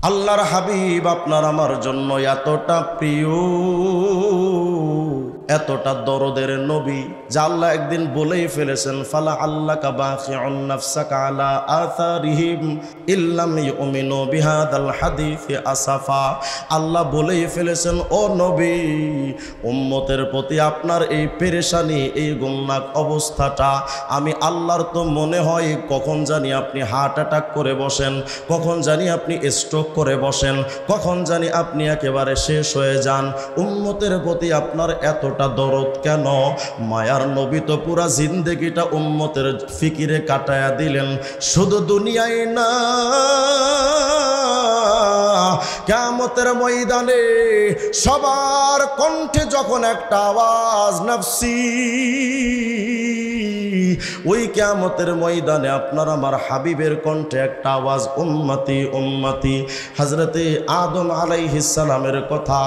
আল্লাহর হাবিব আপনার আমার জন্য এতটা প্রিয়, এতটা দরদের নবী যা আল্লাহ একদিন বলেই ফেলেছেন, ফালা আল্লাকা বাখিউন নাফসাকা আলা আথারিহিম ইল্লাম ইউমিনু বিহাদাল হাদিসি আসাফা। আল্লাহ বলেই ফেলেছেন, ও নবী, উম্মতের প্রতি আপনার এই পেরেশানি, এই গুমনাক অবস্থাটা আমি আল্লাহর তো মনে হয় কখন জানি আপনি হার্ট অ্যাটাক করে বসেন, কখন জানি আপনি স্ট্রোক করে বসেন, কখন জানি আপনি একেবারে শেষ হয়ে যান। উম্মতের প্রতি আপনার এতটা দরদ কেন? মায়ার নবী তো পুরা জিন্দেগিটা উম্মতের ফিকিরে কাটায়া দিলেন। শুধু দুনিয়ায় না, কিয়ামতের ময়দানে সবার কণ্ঠে যখন একটা আওয়াজ নফসি, ওই কিয়ামতের ময়দানে আপনার আমার হাবিবের কণ্ঠে একটা আওয়াজ উম্মতি উম্মতি। হযরতে আদম আলাইহিস সালামের কথা,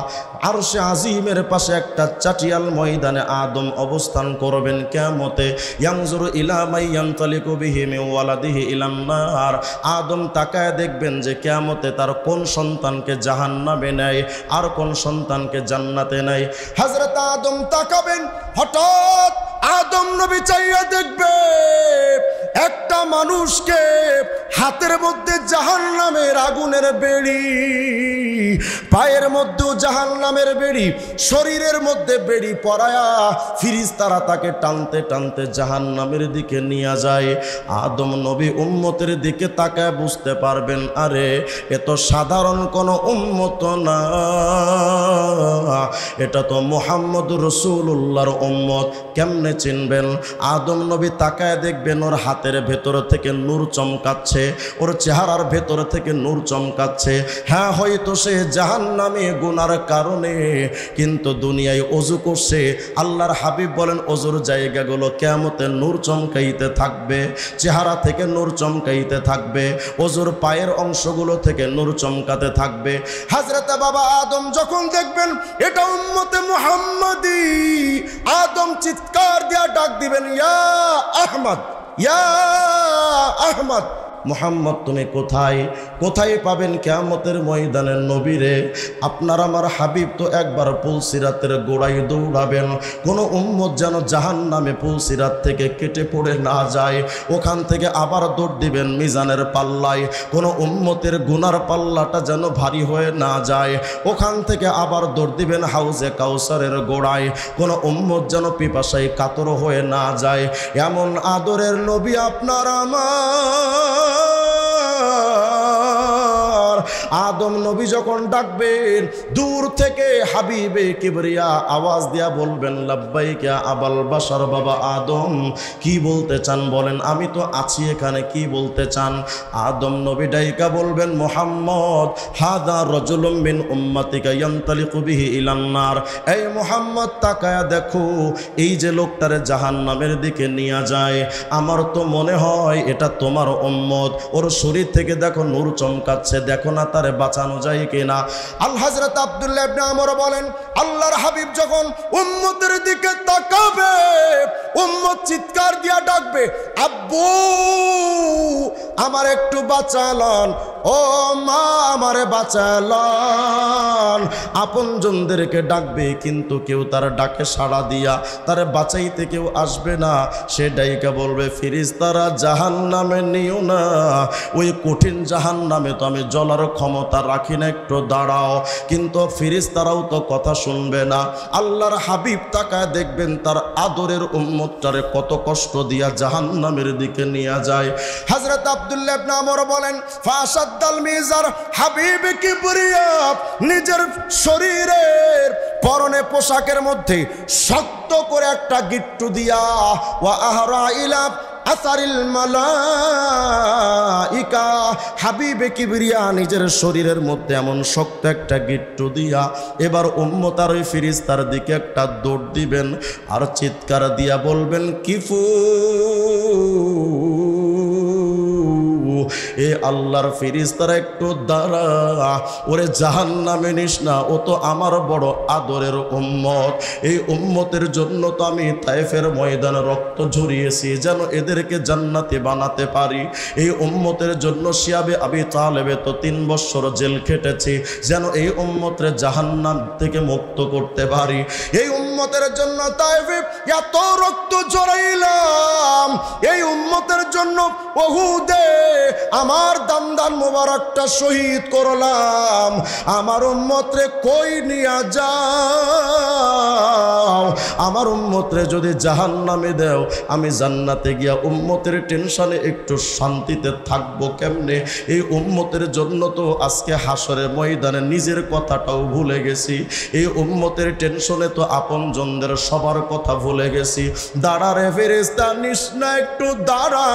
আরশে আজিমের পাশে একটা চাটিয়াল ময়দানে আদম অবস্থান করবেন কিয়ামতে। ইয়ানজুরু ইলা মান ইয়ানতালিকু বিহি মিন ওয়ালাদিহি ইলান নার। আদম তাকায় দেখবেন যে কিয়ামতে তার কোন সন্তানকে জাহান্নামে নেয় আর কোন সন্তানকে জান্নাতে নেয়। হযরত আদম তাকাবেন, হঠাৎ আদম নবী চাইয়া দেখবে একটা মানুষকে হাতের মধ্যে জাহান্নামের আগুনের বেড়ি, পায়ের মধ্যেও জাহান্নামের বেড়ি, শরীরের মধ্যে বেড়ি পরায়া ফিরিস্তারা তাকে টানতে টানতে জাহান্নামের দিকে নিয়ে যায়। আদম নবী উম্মতের দিকে তাকায় বুঝতে পারবেন, আরে এ তো সাধারণ কোনো উম্মত না, এটা তো মুহাম্মদুর রাসূলুল্লাহর উম্মত। কেমনে চিনবেন? আদম নবী তাকায় দেখবেন ওর হাতের ভেতর থেকে নূর চমকাচ্ছে, ওর চেহারার ভেতর থেকে নূর চমকাচ্ছে। হ্যাঁ, হয়তো সে জাহান্নামে গুনার কারণে কিন্তু দুনিয়ায় ওযু করছে। আল্লাহর হাবিব বলেন, ওযুর জায়গাগুলো কিয়ামতে নূর চমকাইতে থাকবে, চেহারা থেকে নূর চমকাইতে থাকবে, ওযুর পায়ের অংশগুলো থেকে নূর চমকাতে থাকবে। হযরত বাবা আদম যখন দেখবেন এটা উম্মতে মুহাম্মাদি, আদম চিৎকার দিয়া ডাক দিবেন, ইয়া আহমদ, ইয়া আহমদ, মুহাম্মদ তুমি কোথায়? কোথায় পাবেন কিয়ামতের ময়দানে নবীরে? আপনার আমার হাবিব তো একবার পুলসিরাতের গোড়ায় দৌড়াবেন, কোনো উম্মত যেন জাহান্নামে পুলসিরাত থেকে কেটে পড়ে না যায়। ওখান থেকে আবার দৌড় দিবেন মিজানের পাল্লায়, কোনো উম্মতের গুনার পাল্লাটা যেন ভারী হয়ে না যায়। ওখান থেকে আবার দৌড় দিবেন হাউজে কাউসারের গোড়ায়, কোনো উম্মত যেন পিপাসায় কাতর হয়ে না যায়। এমন আদরের নবী আপনার আমার। আদম নবী যখন ডাকবেন দূর থেকে হাবিবে কিবরিয়া আওয়াজ দিয়া বলবেন, লাব্বাইকা আবাল বাশার, বাবা আদম কি বলতে চান বলেন, আমি তো আছি এখানে, কি বলতে চান? আদম নবী ডাইকা বলবেন, মুহাম্মদ হাদা রাজুলুম মিন উম্মাতিকা ইয়ানতালিকু বিহি ইলান নার। এই মুহাম্মদ তাকায়া দেখো, এই যে লোকটারে জাহান্নামের দিকে নিয়ে যায়, আমার তো মনে হয় এটা তোমার উম্মত। ওর শরীর থেকে দেখো নূর চমকাচ্ছে, দেখো না তারে বাঁচানো যায় কিনা। আল হযরত আব্দুল্লাহ ইবনে আমর বলেন, আল্লাহর হাবিব যখন উম্মতের দিকে তাকাবে, উম্মত চিৎকার দিয়া ডাকবে, আব্বু আমার একটু বাঁচালন, ও মা আমারে বাঁচালন। আপনজনদেরকে ডাকবে কিন্তু কেউ তার ডাকে সাড়া দিয়া তারে বাঁচাইতে কেউ আসবে না। সে ডাইকা বলবে, ফিরিস্তারা জাহান্নামে নিও না, ওই কঠিন জাহান্নামে তো আমি জ্বলার ক্ষমতা রাখি না, একটু দাঁড়াও। কিন্তু ফিরিস্তারাও তো কথা শুনবে না। আল্লাহর হাবিব তাকায় দেখবেন তার আদরের উম্মতটারে কত কষ্ট দিয়া জাহান্নামের দিকে নিয়ে যায়। হযরত আব্দুল্লাহ ইবনে আমর বলেন, ফাসাদ্দাল মিজার, হাবিব কিবরিয়া নিজের শরীরের পরনে পোশাকের মধ্যে শক্ত করে একটা গিট্টু দিয়া, ওয়া আহরা ইলা আসারিল মালাইকা, হাবিবে কিবরিয়া নিজের শরীরের মধ্যে এমন শক্ত একটা গিট্টু দিয়া এবার উম্মত আর ওই ফিরিস্তার দিকে একটা দৌড় দিবেন আর চিৎকার দিয়া বলবেন, কিফু এ আল্লাহর ফেরেশতারা একটু দাঁড়া, ওরে জাহান্নামে নিস না, ও তো আমার বড় আদরের উম্মত। এই উম্মতের জন্য তো আমি তায়েফের ময়দানে রক্ত ঝরিয়েছি যেন এদেরকে জান্নাতে বানাতে পারি। এই উম্মতের জন্য শিয়াবে আবি তালেবে তো 3 বছর জেল খেটেছি যেন এই উম্মতের জাহান্নাম থেকে মুক্ত করতে পারি। এই উম্মতের জন্য তায়েফে এত রক্ত ঝরাইলাম, এই উম্মতের জন্য উহুদে আমার দামদান মোবারকটা শহীদ করলাম। আমার উম্মতরে কই নিয়া যাও, আমার উম্মতরে যদি জাহান্নামে দাও আমি জান্নাতে গিয়া উম্মতের টেনশনে একটু শান্তিতে থাকবো কেমনে? এই উম্মতের জন্য তো আজকে হাসরের ময়দানে নিজের কথাটাও ভুলে গেছি, এই উম্মতের টেনশনে তো আপনজনদের সবার কথা ভুলে গেছি। দাঁড়া রে ফেরেশতা, নিস না একটু দাঁড়া।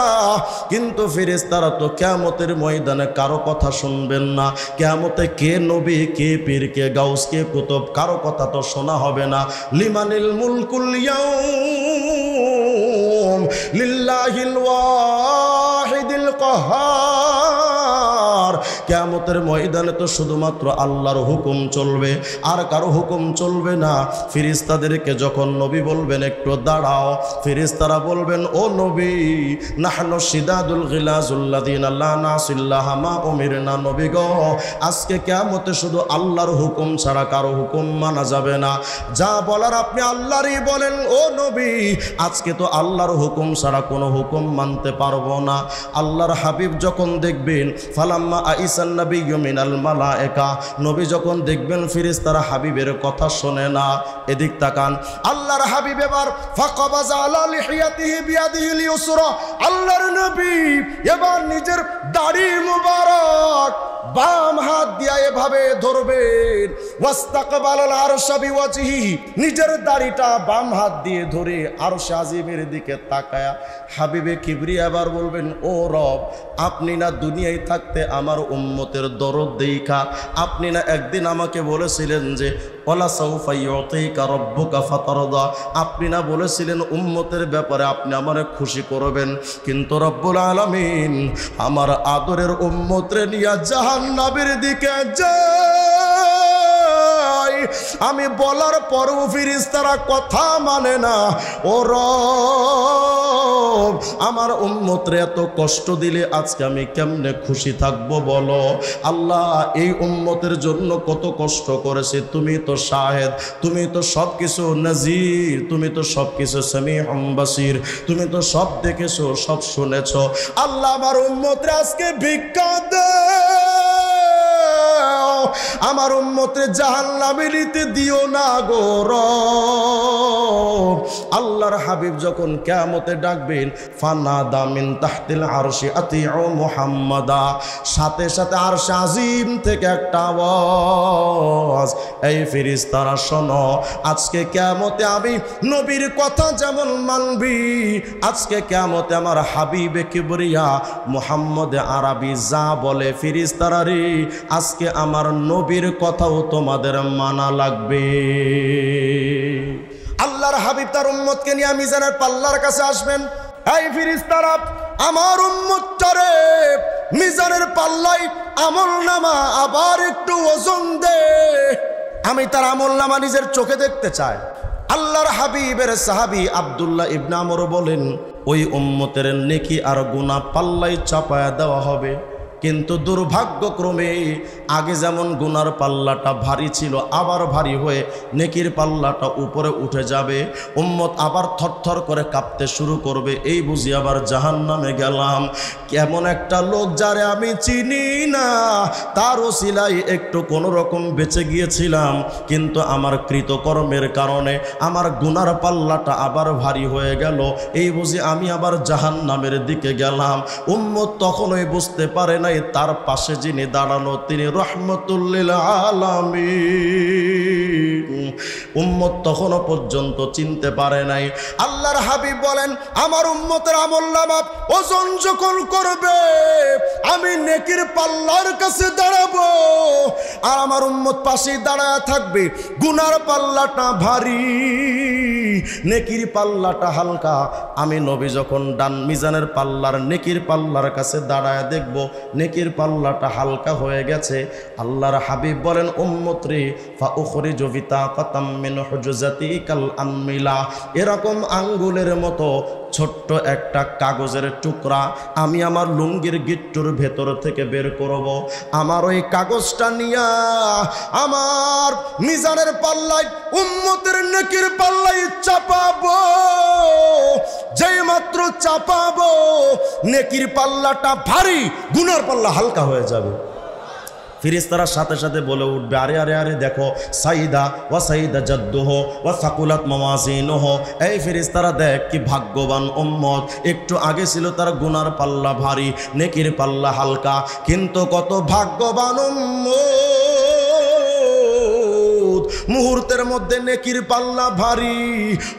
কিন্তু ফেরেশতারা তো কিয়ামতের ময়দানে কারো কথা শুনবেন না। কিয়ামতে কে নবী, কে পীর, কে গাউস, কে কুতুব, কারো কথা তো শোনা হবে না। লিমানিল মুলকুল ইয়াউম লিল্লাহিল ওয়াহিদিল কাহ্হার। কিয়ামতের ময়দানে তো শুধুমাত্র আল্লাহর হুকুম চলবে, আর কারো হুকুম চলবে না। ফেরেশতাদেরকে যখন নবী বলবেন একটু দাঁড়াও, ফেরেশতারা বলবেন ও নবী, নাহনু শিদাদুল গিলাজুল্লাযিনা লা নাসিল্লাহা মা উমিরনা। নবী গো, আজকে কিয়ামতে শুধু আল্লাহর হুকুম ছাড়া কারো হুকুম মানা যাবে না। যা বলার আপনি আল্লাহরই বলেন ও নবী, আজকে তো আল্লাহর হুকুম ছাড়া কোনো হুকুম মানতে পারবো না। আল্লাহর হাবিব যখন দেখবেন ফালাম্মা আইসান নাবিয়্যু মিনাল মালায়েকা, নবী যখন দেখবেন ফেরেশতারা হাবিবের কথা শোনে না, এদিক তাকান। আল্লাহর হাবিব এবার ফাকাবাযা আলা লিহিয়াতিহি বিয়াদিহিল ইউসরা, আল্লাহর নবী এবার নিজের দাড়ি মুবারক বাম হাত দিয়া এভাবে ধরবেন। ওয়াস্তাকবালাল আরশা বিওয়াজহি, নিজের দাড়িটা বাম হাত দিয়ে ধরে আরশে আজিমের দিকে তাকায়া হাবিবে কিবরিয়া এবার বলবেন ও রব, আপনি না দুনিয়ায় থাকতে আমার উম্মতের দরদ দেইখা আপনি না একদিন আমাকে বলেছিলেন যে ওয়ালা সাউফা ইউতিকা রাব্বুকা ফাতারদা, আপনি না বলেছিলেন উম্মতের ব্যাপারে আপনি আমারে খুশি করবেন। কিন্তু রব্বুল আলামিন আমার আদরের উম্মতরে নিয়া জাহান্নামের দিকে যায়, আমি বলার পরও ফেরেশতারা কথা মানে না। ও রব, আমার উম্মতরে এত কষ্ট দিলে আজকে আমি কেমনে খুশি থাকবো বলো? আল্লাহ, এই উম্মতের জন্য কত কষ্ট করেছে, তুমি তো শাহেদ, তুমি তো সব কিছু নাজির, তুমি তো সব কিছু সামিউম বাসির, তুমি তো সব দেখেছো, সব শুনেছো। আল্লাহ, আমার উম্মতরে আজকে ভিক্ষা দাও, আমার উম্মতরে জাহান্নামে নিতে দিও না গো রব। আল্লাহর হাবিব যখন কিয়ামতে ডাকবেন ফানাদা মিন তাহতিল আরশি আতিউ মুহাম্মাদা, সাথে সাথে আরশে আজিম থেকে একটা আওয়াজ, এই ফেরেশতারা শোনো, আজকে কিয়ামতে আমি নবীর কথা যেমন মানবি, আজকে কিয়ামতে আমার হাবিবে কিবরিয়া মুহাম্মদ আরবি যা বলে ফেরেশতারা রে, আজকে আমার নবীর কথাও তোমাদের মানা লাগবে। আল্লাহর হাবিব তার উম্মতকে নিয়ে মিজানের পাল্লার কাছে আসবেন। এই ফেরেশতারা আমার উম্মতটারে মিজানের পাল্লাই আমলনামা আবার একটু ওজন দে, আমি তার আমলনামা নিজের চোখে দেখতে চাই। আল্লাহর হাবিবের সাহাবী আব্দুল্লাহ ইবনে আমর বলেন, ওই উম্মতের নেকি আর গুনাহ পাল্লাই চাপায়া দেওয়া হবে। কিন্তু দুর্ভাগ্যক্রমে আগে যেমন গুনার পাল্লাটা ভারী ছিল, আবার ভারী হয়ে নেকির পাল্লাটা উপরে উঠে যাবে। উম্মত আবার থরথর করে কাঁপতে শুরু করবে, এই বুঝি আবার জাহান্নামে গেলাম। কেমন একটা লোক যারে আমি চিনি না, তার ওসিলায় একটু কোনো রকম বেঁচে গিয়েছিলাম, কিন্তু আমার কৃতকর্মের কারণে আমার গুনার পাল্লাটা আবার ভারী হয়ে গেল, এই বুঝি আমি আবার জাহান্নামের দিকে গেলাম। উম্মত তখনই বুঝতে পারে না তার পাশে যিনি দাঁড়ানো তিনি রহমতুল লিল আলামিন। উম্মত তখনও পর্যন্ত চিনতে পারে নাই। আল্লাহর হাবিব বলেন, আমার উম্মতের আমলনামা ওজন যখন করবে আমি নেকির পাল্লার কাছে দাঁড়াবো, আর আমার উম্মত পাশে দাঁড়ায় থাকবে, গুনার পাল্লাটা ভারী। নেকির পাল্লাটা হালকা। আমি নবী যখন ডান মিজানের পাল্লার নেকির পাল্লার কাছে দাঁড়ায় দেখব নেকির পাল্লাটা হালকা হয়ে গেছে, আল্লাহর হাবিব বলেন উম্মত রে ফা উখরিজু বিতাকাতাম মিন হুজজাতিকাল আনমিলা, এরকম আঙ্গুলের মতো ছোট্ট একটা কাগজের টুকরা আমি আমার লুঙ্গির গিট্টুর ভেতর থেকে বের করব। আমার ওই কাগজটা নিয়া আমার মিজানের পাল্লায় উম্মতের নেকির পাল্লায় চাপাবো। যেই মাত্র চাপাবো নেকির পাল্লাটা ভারী, গুনার পাল্লা হালকা হয়ে যাবে। ফিরিস্তারা সাথে সাথে বলে উঠবে, আরে আরে আরে দেখো সাইদা ওয়া সাইদা জাদ্দুহ ওয়া সাকুলাত মাওয়াজিনুহ। এই ফিরিস্তারা দেখ কি ভাগ্যবান উম্মত, একটু আগে ছিল তার গুনার পাল্লা ভারী, নেকির পাল্লা হালকা, কিন্তু কত ভাগ্যবান উম্মত, মুহূর্তের মধ্যে নেকির পাল্লা ভারী,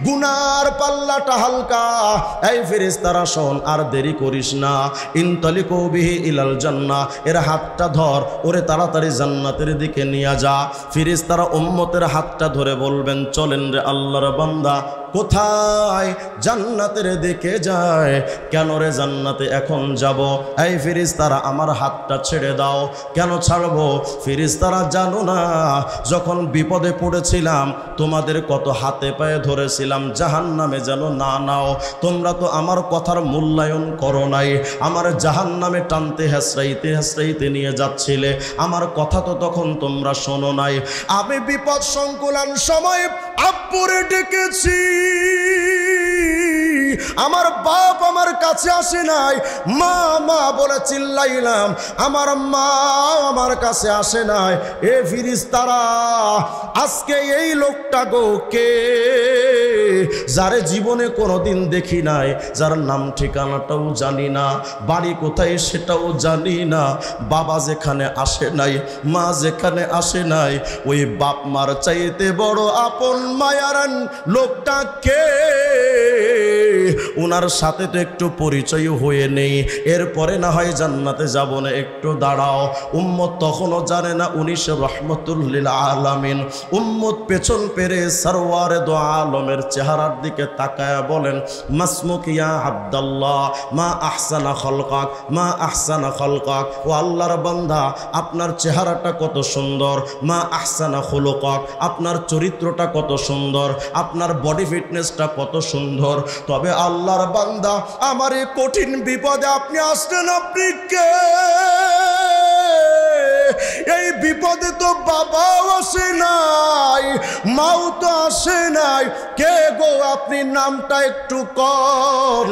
গুনার পাল্লাটা হালকা। এই ফেরেশতারা শোন, আর দেরি করিস না, ইনতালিকু বিহি ইলাল জান্নাহ, এর হাতটা ধর, ওরে তাড়াতাড়ি জান্নাতের দিকে নিয়ে যা। ফেরেশতারা উম্মতের হাতটা ধরে বলবেন, চলেন রে আল্লাহর বান্দা, কোথায়? জান্নাতের দিকে যায়। কেন রে জান্নাতে এখন যাব? এই ফেরেশতারা আমার হাতটা ছেড়ে দাও। কেন ছাড়বো? ফেরেশতারা জানো না যখন বিপদে পড়েছিলাম তোমাদের কত হাতে পায়ে ধরেছিলাম জাহান্নামে যেন না নাও, তোমরা তো আমার কথার মূল্যায়ন করো নাই, আমার জাহান্নামে টানতে হেসরাইতে হেসরাইতে নিয়ে যাচ্ছিলে, আমার কথা তো তখন তোমরা শোনো নাই। আমি বিপদ সংকুলান সময় আব্বুরে ডেকেছি, আমার বাপ আমার কাছে আসে নাই, মা মা বলে চিল্লাইলাম, আমার মা আমার কাছে আসে নাই। এ ফেরেশতারা আজকে এই লোকটা গো কে, যারে জীবনে কোনোদিন দেখি নাই, যার নাম ঠিকানাটাও জানি না, বাড়ি কোথায় সেটাও জানি না, বাবা যেখানে আসে নাই, মা যেখানে আসে নাই, ওই বাপ মার চাইতে বড় আপন মায়ারান লোকটা কে, ওনার সাথে তো একটু পরিচয় হয়ে নেই, এরপরে না হয় জান্নাতে যাব না, একটু দাঁড়াও। উম্মত তখনও জানে না উনি রহমতুল লিল আলামিন। উম্মত পেছন পেরে সরওয়ারে দো আলমের চেহারার দিকে তাকায়া বলেন, মাসমুক ইয়া আব্দুল্লাহ, মা আহসানা খলকাক, মা আহসানা খলকাক। ও আল্লাহর বান্দা, আপনার চেহারাটা কত সুন্দর, মা আহসানা খুলুকাক, আপনার চরিত্রটা কত সুন্দর, আপনার বডি ফিটনেসটা কত সুন্দর। তবে আল্লাহর বান্দা, আমার এই কঠিন বিপদে আপনি আসলেন, আপনি কে? এই বিপদে তো বাবাও আসে নাই, মাও তো আসে নাই, কে গো আপনি? নামটা একটু কন,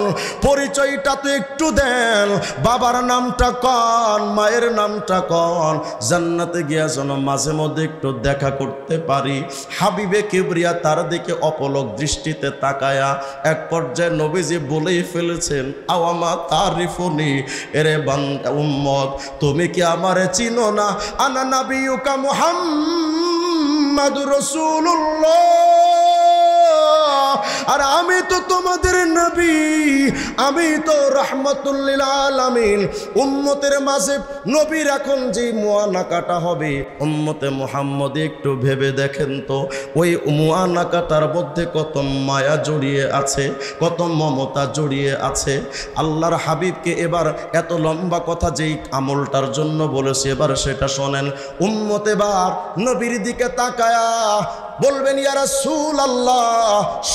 পরিচয়টা তো একটু দেন, বাবার নামটা কন, মায়ের নামটা কন, জান্নাতে গিয়া যেন মাঝে মধ্যে একটু দেখা করতে পারি। হাবিবে কিবরিয়া তার দিকে অপলক দৃষ্টিতে তাকায়া এক পর্যায়ে নবীজি বলেই ফেলেছেন, আওয়ামা তারিফুনি, এরে বান্দা উম্মত, তুমি কি আমারে চিনো না? আনা নাবিয়ুকা মুহাম্মাদুর রাসূলুল্লাহ, আর আমি তো তোমাদের নবী, আমি তো রাহমাতুল লিল আলামিন। উম্মতের মাঝে নবীর এখন যে মুআনাকাটা হবে উম্মতে মুহাম্মদী, একটু ভেবে দেখেন তো, ওই মুআনাকাটার মধ্যে কত মায়া জড়িয়ে আছে, কত মমতা জড়িয়ে আছে। আল্লাহর হাবিবকে এবার এত লম্বা কথা যেই আমলটার জন্য বলেছে, এবার সেটা শোনেন। উম্মত এবার নবীর দিকে তাকায়া বলবেন, ইয়া রাসূলুল্লাহ,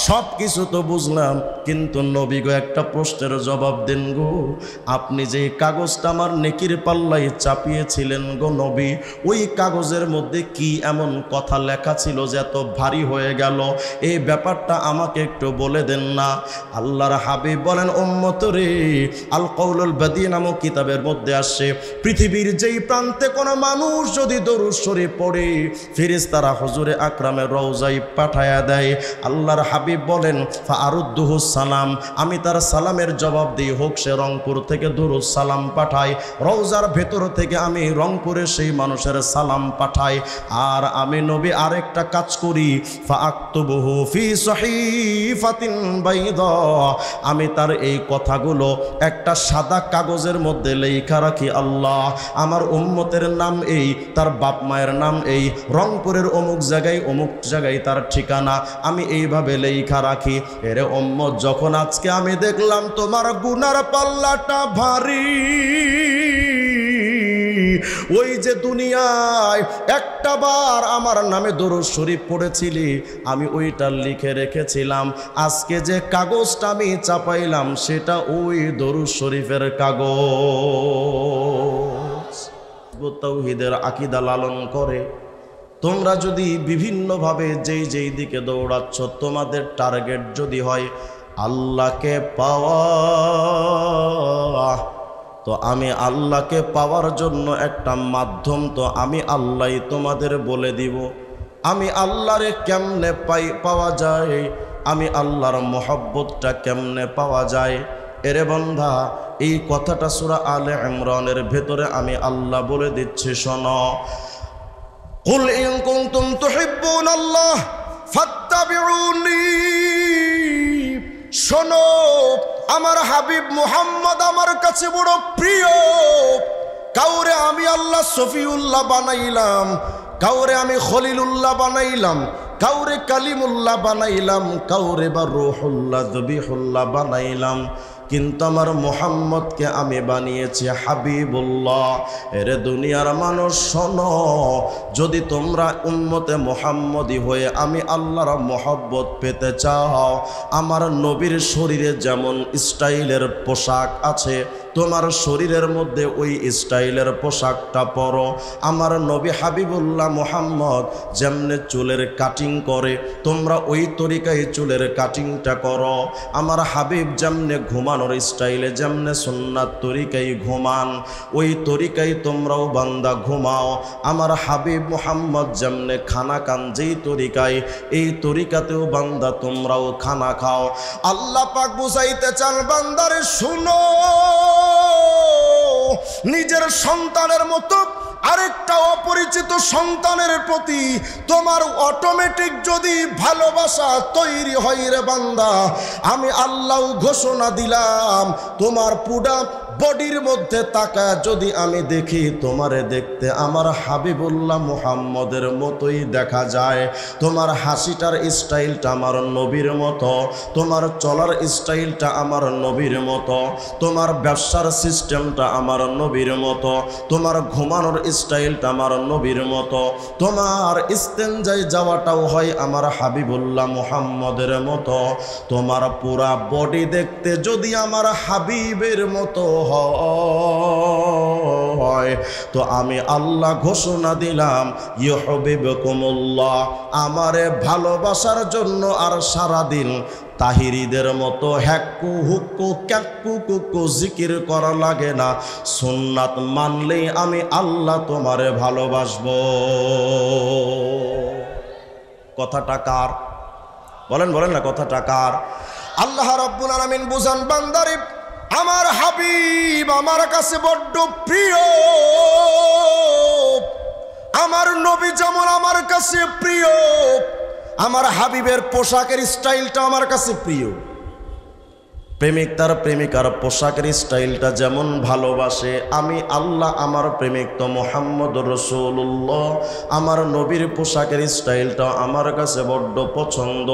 সব কিছু তো বুঝলাম, কিন্তু নবী গো একটা প্রশ্নের জবাব দেন গো, আপনি যে কাগজটা আমার নেকির পাল্লায় চাপিয়েছিলেন গো নবী, ওই কাগজের মধ্যে কি এমন কথা লেখা ছিল যে এত ভারী হয়ে গেল? এই ব্যাপারটা আমাকে একটু বলে দেন না। আল্লাহর হাবিব বলেন, উম্মত রে, আল কওলুল বাদী নামক কিতাবের মধ্যে আসে, পৃথিবীর যেই প্রান্তে কোনো মানুষ যদি দরুদ শরীফ পড়ে, ফেরেশতারা হুজুরে আকরামের রওজায় পাঠায়া দেয়। আল্লাহর হাবিব বলেন, ফাআরুদ্দুহু সালাম, আমি তার সালামের জবাব দিই, হোক সে রংপুর থেকে দরুদ সালাম পাঠায়, রওজার ভেতর থেকে আমি রংপুরে সেই মানুষের সালাম পাঠাই। আর আমি নবী আরেকটা কাজ করি, ফাআকতুবুহু ফি সহিফাতিন বাইদা, আমি তার এই কথাগুলো একটা সাদা কাগজের মধ্যে লেখা রাখি। আল্লাহ, আমার উম্মতের নাম এই, তার বাপ মায়ের নাম এই, রংপুরের অমুক জায়গায় অমুক জায়গায় তার ঠিকানা আমি এইভাবে লেখা রাখি। এরে উম্মত, যখন আজকে আমি দেখলাম তোমার গুনার পাল্লাটা ভারী, ওই যে দুনিয়ায় একটা বার আমার নামে দরুদ শরীফ পড়েছিলি, আমি ওইটা লিখে রেখেছিলাম। আজকে যে কাগজটা আমি চাপাইলাম সেটা ওই দরুদ শরীফের কাগজ। তাওহীদের আকীদা লালন করে তোমরা যদি বিভিন্নভাবে যেই দিকে দৌড়াচ্ছ, তোমাদের টার্গেট যদি হয় আল্লাহকে পাওয়া, তো আমি আল্লাহকে পাওয়ার জন্য একটা মাধ্যম তো আমি আল্লাহই তোমাদের বলে দিব। আমি আল্লাহরে কেমনে পাওয়া যায়, আমি আল্লাহর মহব্বতটা কেমনে পাওয়া যায়। এরে বান্দা, এই কথাটা সূরা আলে ইমরানের ভেতরে আমি আল্লাহ বলে দিচ্ছি, শোনো। কুল ইন কুনতুম তুহিব্বুনাল্লাহ ফাত্তাবিউনি। শোনো, আমার হাবিব মুহাম্মদ আমার কাছে বড় প্রিয়। কাউরে আমি আল্লাহ সফিউল্লাহ বানাইলাম, কাউরে আমি খলিলুল্লাহ বানাইলাম, কাউরে কালিমুল্লাহ বানাইলাম, কাউরে বা রূহুল্লাহ যবিহুল্লাহ বানাইলাম, কিন্তু আমার মুহাম্মদকে আমি বানিয়েছি হাবিবুল্লাহ। এরে দুনিয়ার মানুষ শোনো, যদি তোমরা উম্মতে মুহাম্মদী হয়ে আমি আল্লাহর মহব্বত পেতে চাও, আমার নবীর শরীরে যেমন স্টাইলের পোশাক আছে, তোমার শরীরের মধ্যে ওই স্টাইলের পোশাকটা পরো। আমার নবী হাবিবুল্লাহ মুহাম্মদ যেমনে চুলের কাটিং করে, তোমরা ওই তরিকায় চুলের কাটিংটা করো। আমার হাবিব যেমনে ঘুমানোর স্টাইলে, যেমনে সুন্নাত তরিকায় ঘুমান, ওই তরিকায় তোমরাও বান্দা ঘুমাও। আমার হাবিব মুহাম্মদ যেমনে খানা খান যেই তরিকায়, এই তরিকাতেও বান্দা তোমরাও খানা খাও। আল্লাহ পাক বুঝাইতে চান বান্দারে, শুনো, নিজের সন্তানের মতো আরেকটা অপরিচিত সন্তানের প্রতি তোমার অটোমেটিক যদি ভালোবাসা তৈরি হয় রে বান্দা, আমি আল্লাহ ঘোষণা দিলাম, তোমার পুরা বডির মধ্যে তাকা যদি আমি দেখি, তোমারে দেখতে আমার হাবিবুল্লাহ মুহাম্মদের মতোই দেখা যায়। তোমার হাসিটার স্টাইলটা আমার নবীর মতো, তোমার চলার স্টাইলটা আমার নবীর মতো, তোমার ব্যবসার সিস্টেমটা আমার নবীর মতো, তোমার ঘুমানোর স্টাইলটা আমার নবীর মতো, তোমার ইস্তেঞ্জায় যাওয়াটাও হয় আমার হাবিবুল্লাহ মুহাম্মদের মতো। তোমার পুরা বডি দেখতে যদি আমার হাবিবের মতো হয়, তো আমি আল্লাহ ঘোষণা দিলাম, ইউহিব্বুকুমুল্লাহ, আমারে ভালোবাসার জন্য আর সারাদিন তাহিরিদের মতো হ্যাক্কু হুক্কু ক্যাক্কু কুক্কু জিকির করা লাগে না। সুন্নাত মানলেই আমি আল্লাহ তোমারে ভালোবাসবো। কথাটা কার? বলেন না, কথাটা কার? আল্লাহ রাব্বুল আলামিন বুঝান বান্দারে, আমার হাবিব আমার কাছে বড্ড প্রিয়। আমার নবী যেমন আমার কাছে প্রিয়, আমার হাবিবের পোশাকের স্টাইলটা আমার কাছে প্রিয়। প্রেমিক তার প্রেমিকার পোশাকের স্টাইলটা যেমন ভালোবাসে, আমি আল্লাহ আমার প্রেমিক তো মুহাম্মদুর রাসূলুল্লাহ, আমার নবীর পোশাকের স্টাইলটা আমার কাছে বড্ড পছন্দ।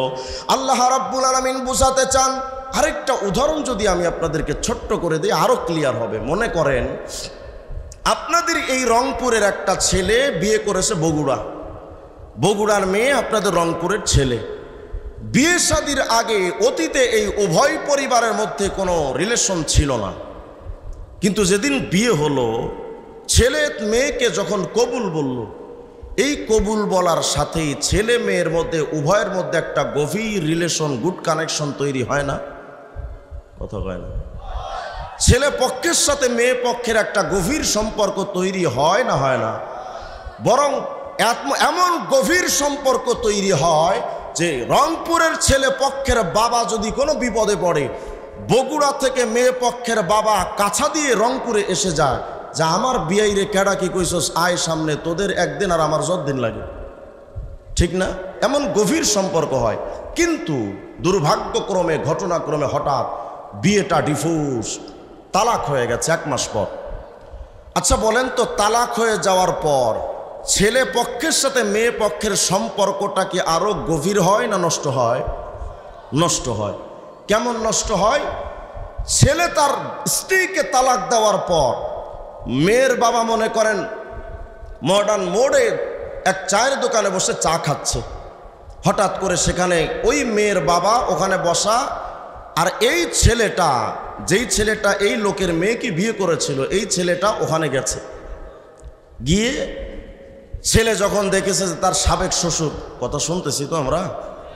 আল্লাহ রাব্বুল আলামিন বুঝাতে চান। আরেকটা উদাহরণ যদি আমি আপনাদেরকে ছোট্ট করে দিই, আরো ক্লিয়ার হবে। মনে করেন আপনাদের এই রংপুরের একটা ছেলে বিয়ে করেছে বগুড়ার মেয়ে আপনাদের রংপুরের ছেলে। বিয়ে শাদীর আগে অতীতে এই উভয় পরিবারের মধ্যে কোনো রিলেশন ছিল না, কিন্তু যেদিন বিয়ে হলো, ছেলে মেয়েকে যখন কবুল বলল, এই কবুল বলার সাথেই ছেলে মেয়ের মধ্যে উভয়ের মধ্যে একটা গভীর রিলেশন, গুড কানেকশন তৈরি হয় না? কথা কয় না? ছেলে পক্ষের সাথে মেয়ে পক্ষের একটা গভীর সম্পর্ক তৈরি হয় না? হয় না? বরং এমন গভীর সম্পর্ক তৈরি হয় যে রংপুরের ছেলে পক্ষের বাবা যদি কোনো বিপদে পড়ে, বগুড়া থেকে মেয়ে পক্ষের বাবা কাছা দিয়ে রংপুরে এসে যায়, যা আমার বিয়াইরে কেডা কি কইছস, আয় সামনে, তোদের একদিন আর আমার যতদিন লাগে। ঠিক না? এমন গভীর সম্পর্ক হয়। কিন্তু দুর্ভাগ্যক্রমে, ঘটনাক্রমে হঠাৎ বিয়েটা ডিভোর্স, তালাক হয়ে গেছে 1 মাস পর। আচ্ছা বলেন তো, তালাক হয়ে যাওয়ার পর ছেলে পক্ষের সাথে মেয়ে পক্ষের সম্পর্কটা কি আরো গভীর হয় না নষ্ট হয়? নষ্ট হয়। কেমন নষ্ট হয়? ছেলে তার স্ত্রীকে তালাক দেওয়ার পর মেয়ের বাবা মনে করেন মডার্ন মোড়ে এক চায়ের দোকানে বসে চা খাচ্ছে, হঠাৎ করে সেখানে ওই মেয়ের বাবা ওখানে বসা, আর এই ছেলেটা, যেই ছেলেটা এই লোকের মেয়েকে বিয়ে করেছিল, এই ছেলেটা ওখানে গেছে। গিয়ে ছেলে যখন দেখেছে যে তার সাবেক শ্বশুর, কথা শুনতেছি তো আমরা,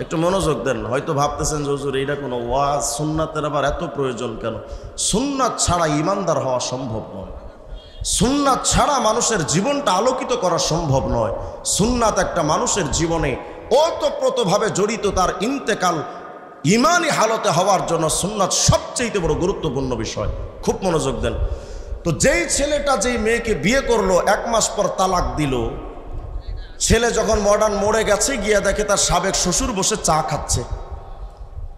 একটু মনোযোগ দেন। হয়তো ভাবতেছেন যে হুজুর এইটা কোনো ওয়াজ, সুন্নাতের আবার এত প্রয়োজন কেন? সুন্নাত ছাড়া ইমানদার হওয়া সম্ভব নয়। সুন্নাত ছাড়া মানুষের জীবনটা আলোকিত করা সম্ভব নয়। সুন্নাত একটা মানুষের জীবনে ওতপ্রোতভাবে জড়িত, তার ইন্তেকাল ইমানি হালতে হওয়ার জন্য সুন্নাত সবচেয়ে বড় গুরুত্বপূর্ণ বিষয়। খুব মনোযোগ দেন। তো যেই ছেলেটা যেই মেয়েকে বিয়ে করলো, 1 মাস পর তালাক দিল। ছেলে যখন মডার্ন মোড়ে গেছে, গিয়ে দেখে তার সাবেক শ্বশুর বসে চা খাচ্ছে।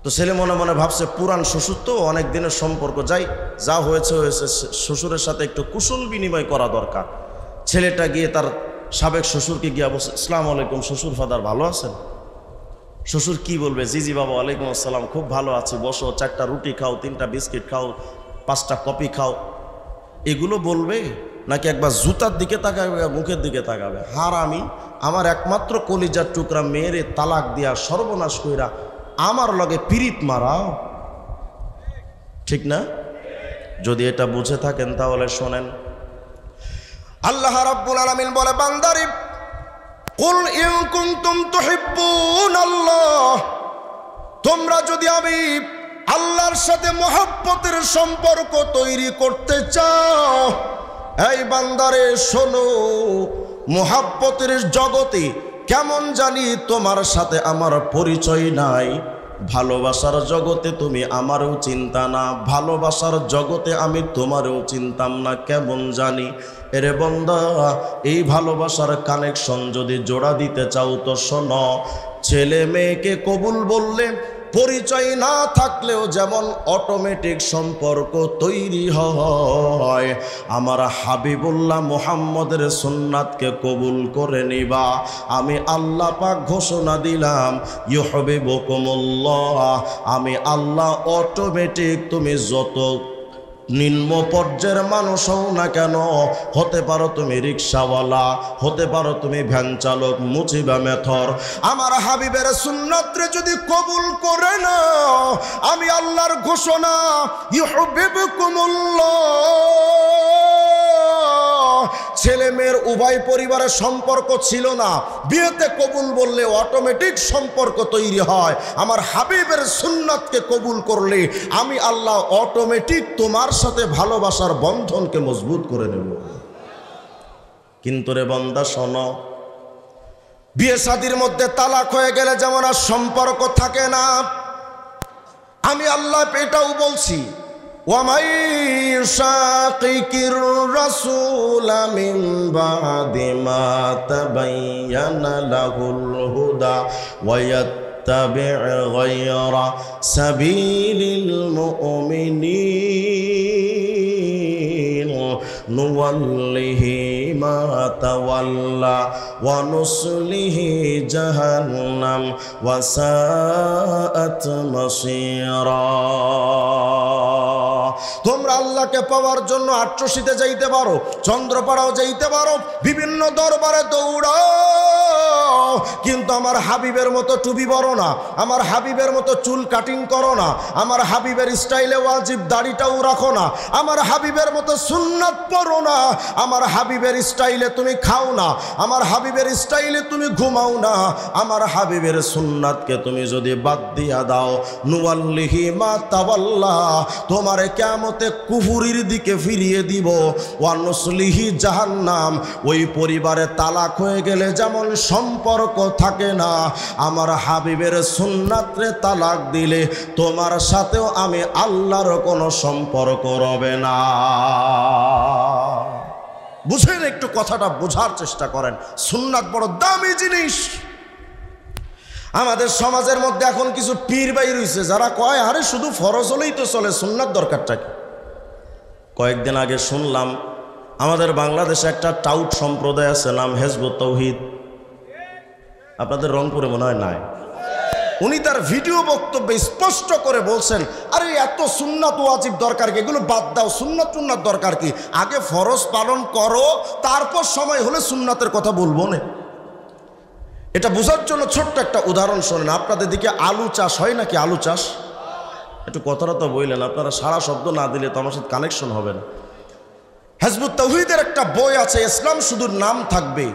তো ছেলে মনে মনে ভাবছে পুরান শ্বশুর তো, অনেক দিনের সম্পর্ক, যাই যা হয়েছে হয়েছে, শ্বশুরের সাথে একটু কুশল বিনিময় করা দরকার। ছেলেটা গিয়ে তার সাবেক শ্বশুরকে গিয়ে বলছে, আসসালামু আলাইকুম শ্বশুর ফাদার, ভালো আছেন? শ্বশুর কি বলবে, জি জি বাবা, ওয়ালাইকুম আসসালাম, খুব ভালো আছি, বসো, 4টা রুটি খাও, 3টা বিস্কিট খাও, 5টা কফি খাও, এগুলো বলবে? নাকি একবার জুতার দিকে তাকাবে, মুখের দিকে তাকাবে? হারামি, আমার একমাত্র কলিজার টুকরা মেয়েরে তালাক দিয়া সর্বনাশ কইরা আমার লগে পিরিত মারাও, ঠিক না? যদি এটা বুঝে থাকেন তাহলে শোনেন, আল্লাহ রাব্বুল আলামিন বলে, বান্দারে কুল ইন কুনতুম তুহিব্বুনাল্লাহ, তোমরা যদি আমি আল্লাহর সাথে মহব্বতের সম্পর্ক তৈরি করতে চাও, এই বান্দারে শোনো, মহব্বতের জগতে কেমন জানি তোমার সাথে আমার পরিচয় নাই, ভালোবাসার জগতে তুমি আমারও চিন্তা না, ভালোবাসার জগতে আমি তোমারও চিনতাম না, কেমন জানি। এরে বন্দা, এই ভালোবাসার কানেকশন যদি জোড়া দিতে চাও তো শোনো, ছেলে মেয়েকে কবুল বললে পরিচয় না থাকলেও যেমন অটোমেটিক সম্পর্ক তৈরি হয়, আমার হাবিবুল্লাহ মুহাম্মদের সুন্নাতকে কবুল করে নিবা। আমি আল্লাহ পাক ঘোষণা দিলাম, ইউহিব্বুকুমুল্লাহ, আমি আল্লাহ অটোমেটিক, তুমি যত নিম্ন পর্যায়ের মানুষ হও না কেন, হতে পারো তুমি রিক্সাওয়ালা, হতে পারো তুমি ভ্যান চালক, মুচিবা মেথর, আমার হাবিবের সুন্নাতরে যদি কবুল করে না, আমি আল্লাহর ঘোষণা, ইউহিব্বুকুমুল্লাহ। ছেলে মেয়ের উভয় পরিবারের সম্পর্ক ছিল না, বিয়েতে কবুল বললে অটোমেটিক সম্পর্ক তৈরি হয়। আমার হাবিবের সুন্নাতকে কবুল করলে আমি আল্লাহ অটোমেটিক তোমার সাথে ভালোবাসার বন্ধনকে মজবুত করে নেব। কিন্তু রে বান্দা শোনো, বিয়ে শাদীর মধ্যে তালাক হয়ে গেলে যেমন আর সম্পর্ক থাকে না, আমি আল্লাহ এটাও বলছি, وَمَن يُشَاقِقِ الرَّسُولَ مِن بَعْدِ مَا تَبَيَّنَ لَهُ الْهُدَى وَيَتَّبِعْ غَيْرَ سَبِيلِ الْمُؤْمِنِينَ نُوَلِّهِ مَا تَوَلَّى وَنُصْلِهِ جَهَنَّمَ وَسَاءَتْ مَصِيرًا। তোমরা আল্লাহকে পাওয়ার জন্য আট্রসিতে যাইতে পারো, চন্দ্রপাড়াও যাইতে পারো, বিভিন্ন দরবারে দৌড়াও, কিন্তু আমার হাবিবের মতো টুপি পরো না, আমার হাবিবের মতো চুল কাটিং করো না, আমার হাবিবের স্টাইলে ওয়াজিব দাড়িটাও রাখো না, আমার হাবিবের মতো সুন্নাত পড়ো না, আমার হাবিবের স্টাইলে তুমি খাও না, আমার হাবিবের স্টাইলে তুমি ঘুমাও না, আমার হাবিবের সুন্নাতকে তুমি যদি বাদ দিয়া দাও, নুওয়াল্লিহি মা তাওয়াল্লা, তোমার কিয়ামতে কুফুরির দিকে ফিরিয়ে দিব, ওয়া নুসলিহি জাহান্নাম। ওই পরিবারে তালাক হয়ে গেলে যেমন সম্পর্ক থাকে না, আমার হাবিবের সুন্নাতরে তালাক দিলে তোমার সাথেও আমি আল্লাহর কোনো সম্পর্ক রবে না। বুঝেন, একটু কথাটা বোঝার চেষ্টা করেন। সুন্নাত বড় দামি জিনিস। আমাদের সমাজের মধ্যে এখন কিছু পীর বাই রয়েছে যারা কয়, আরে শুধু ফরজ হলেই তো চলে, সুন্নাত দরকারটা কি? কয়েকদিন আগে শুনলাম আমাদের বাংলাদেশে একটা টাউট সম্প্রদায় আছে, নাম হেজবুত তৌহিদ। আপনাদের রংপুরে মনে হয় নাই। উনি তার ভিডিও বক্তব্যে স্পষ্ট করে বলছেন, আরে এত সুন্নাত ওয়াজিব দরকার কি, এগুলো বাদ দাও, সুন্নাত টুন্নাত দরকার কি, আগে ফরজ পালন করো, তারপর সময় হলে সুন্নাতের কথা বলবো না। এটা বোঝার জন্য ছোট্ট একটা উদাহরণ শোনেন। আপনাদের দিকে আলু চাষ হয় নাকি? আলু চাষ একটু কথাটা তো বললেন, আপনারা সারা শব্দ না দিলে তো আমার সাথে কানেকশন হবে না। হেজবুত তৌহিদের একটা বই আছে, ইসলাম শুধু নাম থাকবে,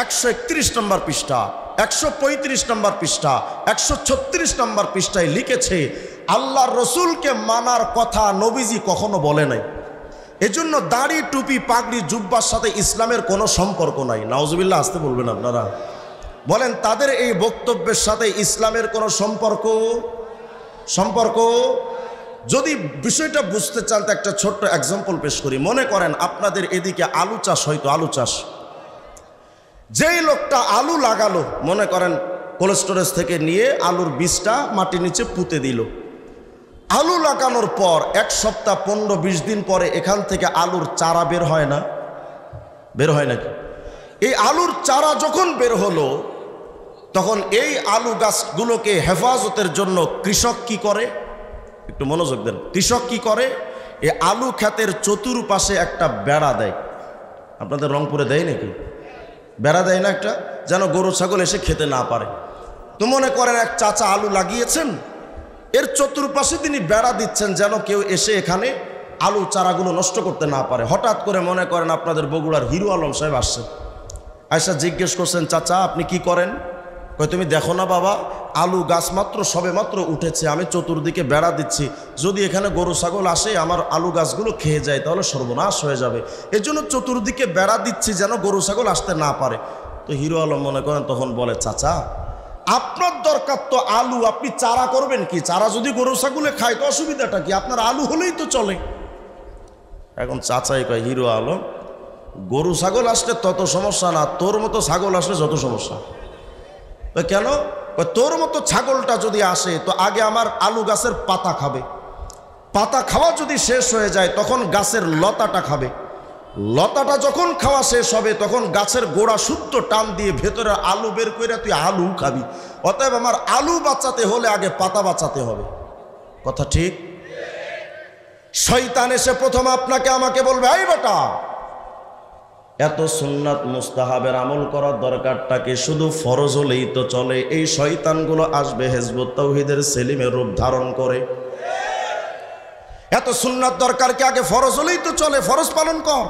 131 নম্বর পৃষ্ঠা, 135 নম্বর পৃষ্ঠা, 136 নম্বর পৃষ্ঠায় লিখেছে আল্লাহর রসুলকে মানার কথা নবীজি কখনো বলে নাই। এজন্য দাড়ি টুপি পাগড়ি জুব্বার সাথে ইসলামের কোনো সম্পর্ক নাই। নাউজুবিল্লাহ আসতে বলবেন আপনারা, বলেন তাদের এই বক্তব্যের সাথে ইসলামের কোনো সম্পর্ক। যদি বিষয়টা বুঝতে চান তো একটা ছোট্ট এক্সাম্পল পেশ করি। মনে করেন আপনাদের এদিকে আলু চাষ, হয়তো আলু চাষ, যেই লোকটা আলু লাগালো, মনে করেন কোল্ড স্টোরেজ থেকে নিয়ে আলুর বীজটা মাটির নিচে পুঁতে দিল। আলু লাগানোর পর 1 সপ্তাহ 15-20 দিন পরে এখান থেকে আলুর চারা বের হয় না? বের হয় নাকি? এই আলুর চারা যখন বের হলো, তখন এই আলু গাছগুলোকে হেফাজতের জন্য কৃষক কি করে? একটু মনোযোগ দেন। কৃষক কি করে? এই আলু ক্ষেতের চতুর্পাশে একটা বেড়া দেয়। আপনাদের রংপুরে দেয় নাকি? বেড়া দেয় না একটা, যেন গরু ছাগল এসে খেতে না পারে। তো মনে করেন এক চাচা আলু লাগিয়েছেন, এর চতুর্পাশে তিনি বেড়া দিচ্ছেন যেন কেউ এসে এখানে আলু চারাগুলো নষ্ট করতে না পারে। হঠাৎ করে মনে করেন আপনাদের বগুড়ার হিরো আলম সাহেব আসছে, আয়সা জিজ্ঞেস করছেন, চাচা আপনি কি করেন? কই তুমি দেখো না বাবা, আলু গাছ মাত্র সবে মাত্র উঠেছে, আমি চতুর্দিকে বেড়া দিচ্ছি, যদি এখানে গরু ছাগল আসে আমার আলু গাছগুলো খেয়ে যায় তাহলে সর্বনাশ হয়ে যাবে, এজন্য চতুর্দিকে বেড়া দিচ্ছি যেন গরু ছাগল আসতে না পারে। তো হিরো আলম মনে করেন তখন বলে, চাচা আপনার দরকার তো আলু, আপনি চারা করবেন কি? চারা যদি গরু ছাগলে খায় তো অসুবিধাটা কি? আপনার আলু হলেই তো চলে। এখন চাচাই কয়, হিরো আলম গরু ছাগল আসলে তত সমস্যা না, তোর মতো ছাগল আসলে যত সমস্যা। কেন? তোর মতো ছাগলটা যদি আসে তো আগে আমার আলু গাছের পাতা খাবে, পাতা খাওয়া যদি শেষ হয়ে যায় তখন গাছের লতাটা খাবে, লতাটা যখন খাওয়া শেষ হবে তখন গাছের গোড়া শুদ্ধ টান দিয়ে ভেতরে আলু বের করে তুই আলু খাবি। অতএব আমার আলু বাঁচাতে হলে আগে পাতা বাঁচাতে হবে। কথা ঠিক? শয়তান এসে প্রথম আপনাকে আমাকে বলবে, এই বেটা এত সুন্নাত মুস্তাহাবের আমল করার দরকারটাকে, শুধু ফরজ হলেই তো চলে। এই শয়তানগুলো আসবে হেজবুত তৌহিদের সেলিমের রূপ ধারণ করে। এত সুন্নাত দরকার কি? আগে ফরজ হলেই তো চলে, ফরজ পালন কর।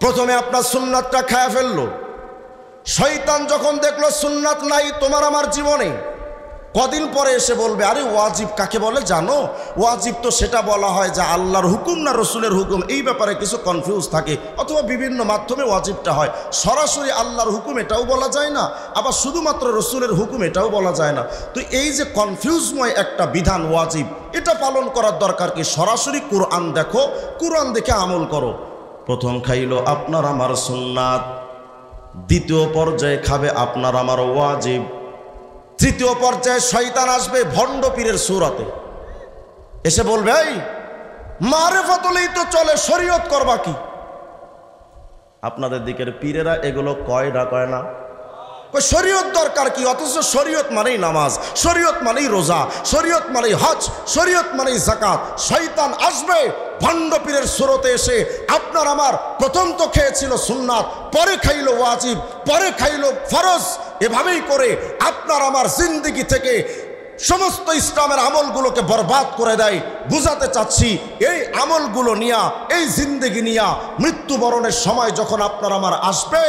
প্রথমে আপনার সুন্নাতটা খায়া ফেললো। শয়তান যখন দেখলো সুন্নাত নাই তোমার আমার জীবনে, কদিন পরে এসে বলবে, আরে ওয়াজিব কাকে বলে জানো? ওয়াজিব তো সেটা বলা হয় যে আল্লাহর হুকুম না রসুলের হুকুম, এই ব্যাপারে কিছু কনফিউজ থাকে, অথবা বিভিন্ন মাধ্যমে ওয়াজিবটা হয়। সরাসরি আল্লাহর হুকুম এটাও বলা যায় না, আবার শুধুমাত্র রসুলের হুকুম এটাও বলা যায় না। তো এই যে কনফিউজময় একটা বিধান ওয়াজিব, এটা পালন করার দরকার কি? সরাসরি কোরআন দেখো, কোরআন দেখে আমল করো। প্রথম খাইলো আপনার আমার সুন্নাত, দ্বিতীয় পর্যায়ে খাবে আপনার আমার ওয়াজিব, তৃতীয় পর্যায়ে শয়তান আসবে ভণ্ড পীরের সূরতে, এসে বলবে, এই মারেফত হলেই তো চলে, শরীয়ত করবা কি? আপনাদের দিকের পীরেরা এগুলো কয় না কয় না? শরীয়ত দরকার কি? অথচ শরীয়ত মানেই নামাজ, শরীয়ত মানেই রোজা, শরীয়ত মানেই হজ, শরীয়ত মানেই যাকাত। শয়তান আসবে ভণ্ড পীরের সূরতে এসে আপনার আমার প্রথম তো খেয়েছিল সুন্নাত, পরে খাইলো ওয়াজিব, পরে খাইলো ফরজ, এভাবেই করে আপনার আমার জিন্দেগি থেকে সমস্ত ইসলামের আমলগুলোকে বরবাদ করে দেয়। বুঝাতে চাচ্ছি, এই আমলগুলো নিয়া, এই জিন্দেগি নিয়া মৃত্যুবরণের সময় যখন আপনার আমার আসবে,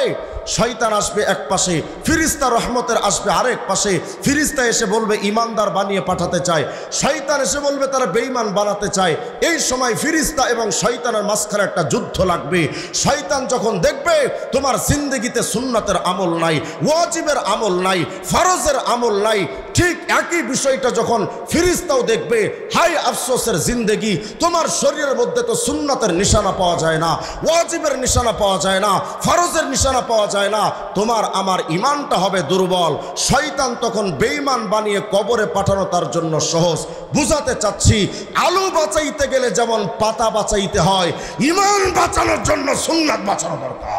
শয়তান আসবে এক পাশে, ফিরিস্তা রহমতের আসবে আরেক পাশে। ফিরিস্তা এসে বলবে ইমানদার বানিয়ে পাঠাতে চায়, শয়তান এসে বলবে তারা বেঈমান বানাতে চায়। এই সময় ফিরিস্তা এবং শয়তানের মাঝখানে একটা যুদ্ধ লাগবে। শয়তান যখন দেখবে তোমার জিন্দেগিতে সুন্নাতের আমল নাই, ওয়াজিবের আমল নাই, ফরজের আমল নাই, ঠিক একই বিষয়টা যখন ফিরিস্তাও দেখবে, হাই আফসোসের জিন্দেগি, তোমার শরীরের মধ্যে তো সুন্নাতের নিশানা পাওয়া যায় না, ওয়াজিবের নিশানা পাওয়া যায় না, ফরজের নিশানা পাওয়া যায় যায় না, তোমার আমার ইমানটা হবে দুর্বল। শয়তান তখন বেঈমান বানিয়ে কবরে পাঠানো তার জন্য সহজ। বুঝাতে চাচ্ছি, আলু বাঁচাইতে গেলে যেমন পাতা বাঁচাইতে হয়, ইমান বাঁচানোর জন্য সুন্নাত বাঁচানো দরকার।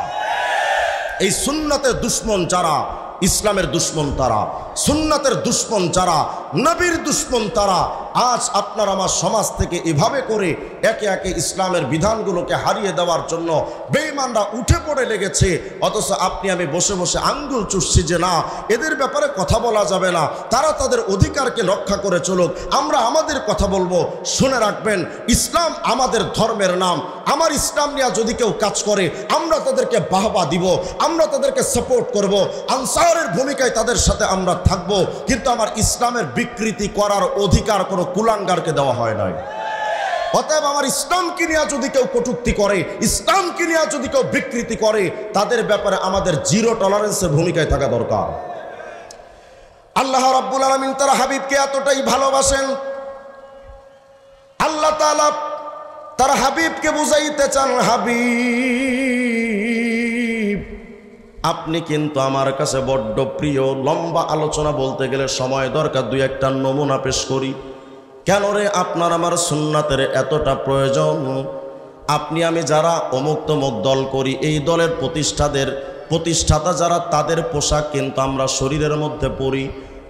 এই সুন্নাতের দুশ্মন যারা, ইসলামের দুশ্মন তারা, সুন্নাতের দুশ্মন যারা, নবীর দুশ্মন তারা, আজ আপনার আমার সমাজ থেকে এভাবে করে একে একে ইসলামের বিধানগুলোকে হারিয়ে দেওয়ার জন্য বেঈমানরা উঠে পড়ে লেগেছে। অথচ আপনি আমি বসে বসে আঙ্গুল চুষছি যে না, এদের ব্যাপারে কথা বলা যাবে না, তারা তাদের অধিকারকে রক্ষা করে চলুক, আমরা আমাদের কথা বলবো। শুনে রাখবেন, ইসলাম আমাদের ধর্মের নাম। আমার ইসলাম নিয়ে যদি কেউ কাজ করে, আমরা তাদেরকে বাহবা দিব, আমরা তাদেরকে সাপোর্ট করব, আনসারের ভূমিকায় তাদের সাথে আমরা থাকব। কিন্তু আমার ইসলামের বিকৃতি করার অধিকার কোনো কুলাঙ্গারকে দেওয়া হয় নাই। অতএব আমার ইসলামকে নিয়ে যদি কেউ কটূক্তি করে, ইসলামকে নিয়ে যদি কেউ বিকৃতি করে, তাদের ব্যাপারে আমাদের জিরো টলারেন্সের ভূমিকায় থাকা দরকার। আল্লাহ রাব্বুল আলামিন তার হাবিবকে এতটাই ভালোবাসেন, আল্লাহ তাআলা তার হাবিবকে বুঝাইতে চান, হাবিব আপনি কিন্তু আমার কাছে বড্ড প্রিয়। লম্বা আলোচনা বলতে গেলে সময় দরকার, দুই একটা নমুনা পেশ করি। কেন রে আপনার আমার সুন্নাতের এতটা প্রয়োজন? আপনি আমি যারা অমুক তমুক দল করি, এই দলের প্রতিষ্ঠাতা যারা, তাদের পোশাক কিন্তু আমরা শরীরের মধ্যে পরি।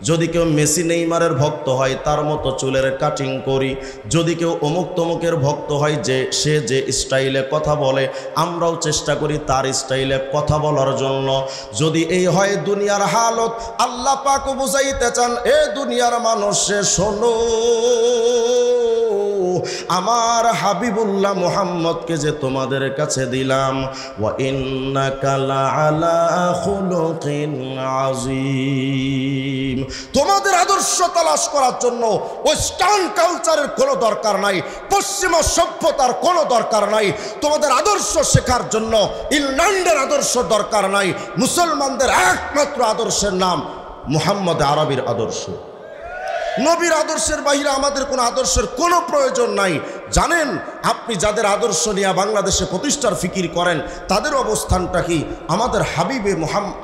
যদি কেউ মেসি নেইমারের ভক্ত হয়, তার মতো চুলের কাটিং করি। যদি কেউ অমুক তমুকের ভক্ত হয়, সে যে স্টাইলে কথা বলে, আমরাও চেষ্টা করি তার স্টাইলে কথা বলার জন্য। যদি এই হয় দুনিয়ার হালত, আল্লাহ পাক বুঝাইতে চান, এ দুনিয়ার মানুষে শোনো, আমার হাবিবুল্লাহ মুহাম্মদকে যে তোমাদের কাছে দিলাম, ওয়া ইন্নাকা লাআলা খুলুকিন আযীম, তোমাদের আদর্শ তালাশ করার জন্য ওয়েস্টার্ন কালচারের কোনো দরকার নাই, পশ্চিমা সভ্যতার কোনো দরকার নাই। তোমাদের আদর্শ শেখার জন্য ইংল্যান্ডের আদর্শ দরকার নাই। মুসলমানদের একমাত্র আদর্শের নাম মুহাম্মদ আরবির আদর্শ। নবীর আদর্শের বাইরে আমাদের কোনো আদর্শের কোনো প্রয়োজন নাই। জানেন আপনি যাদের আদর্শ নিয়ে বাংলাদেশে প্রতিষ্ঠার ফিকির করেন, তাদের অবস্থানটা কি? আমাদের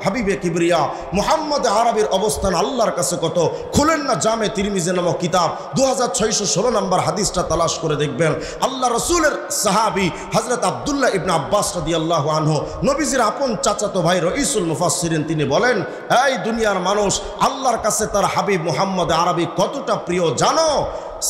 হাবিবে কিবরিয়া মুহাম্মদ আরবির অবস্থান আল্লাহর কাছে কত? খুলেন না জামে তিরমিজি নামক কিতাব, 2616 নম্বর হাদিসটা তালাশ করে দেখবেন। আল্লাহ রসুলের সাহাবী হযরত আব্দুল্লাহ ইবনে আব্বাস রাদিয়াল্লাহু আনহু, নবীজির আপন চাচাতো ভাই, রঈসুল মুফাসসিরিন, তিনি বলেন, এই দুনিয়ার মানুষ, আল্লাহর কাছে তার হাবিব মুহাম্মদ আরবি কতটা প্রিয় জানো?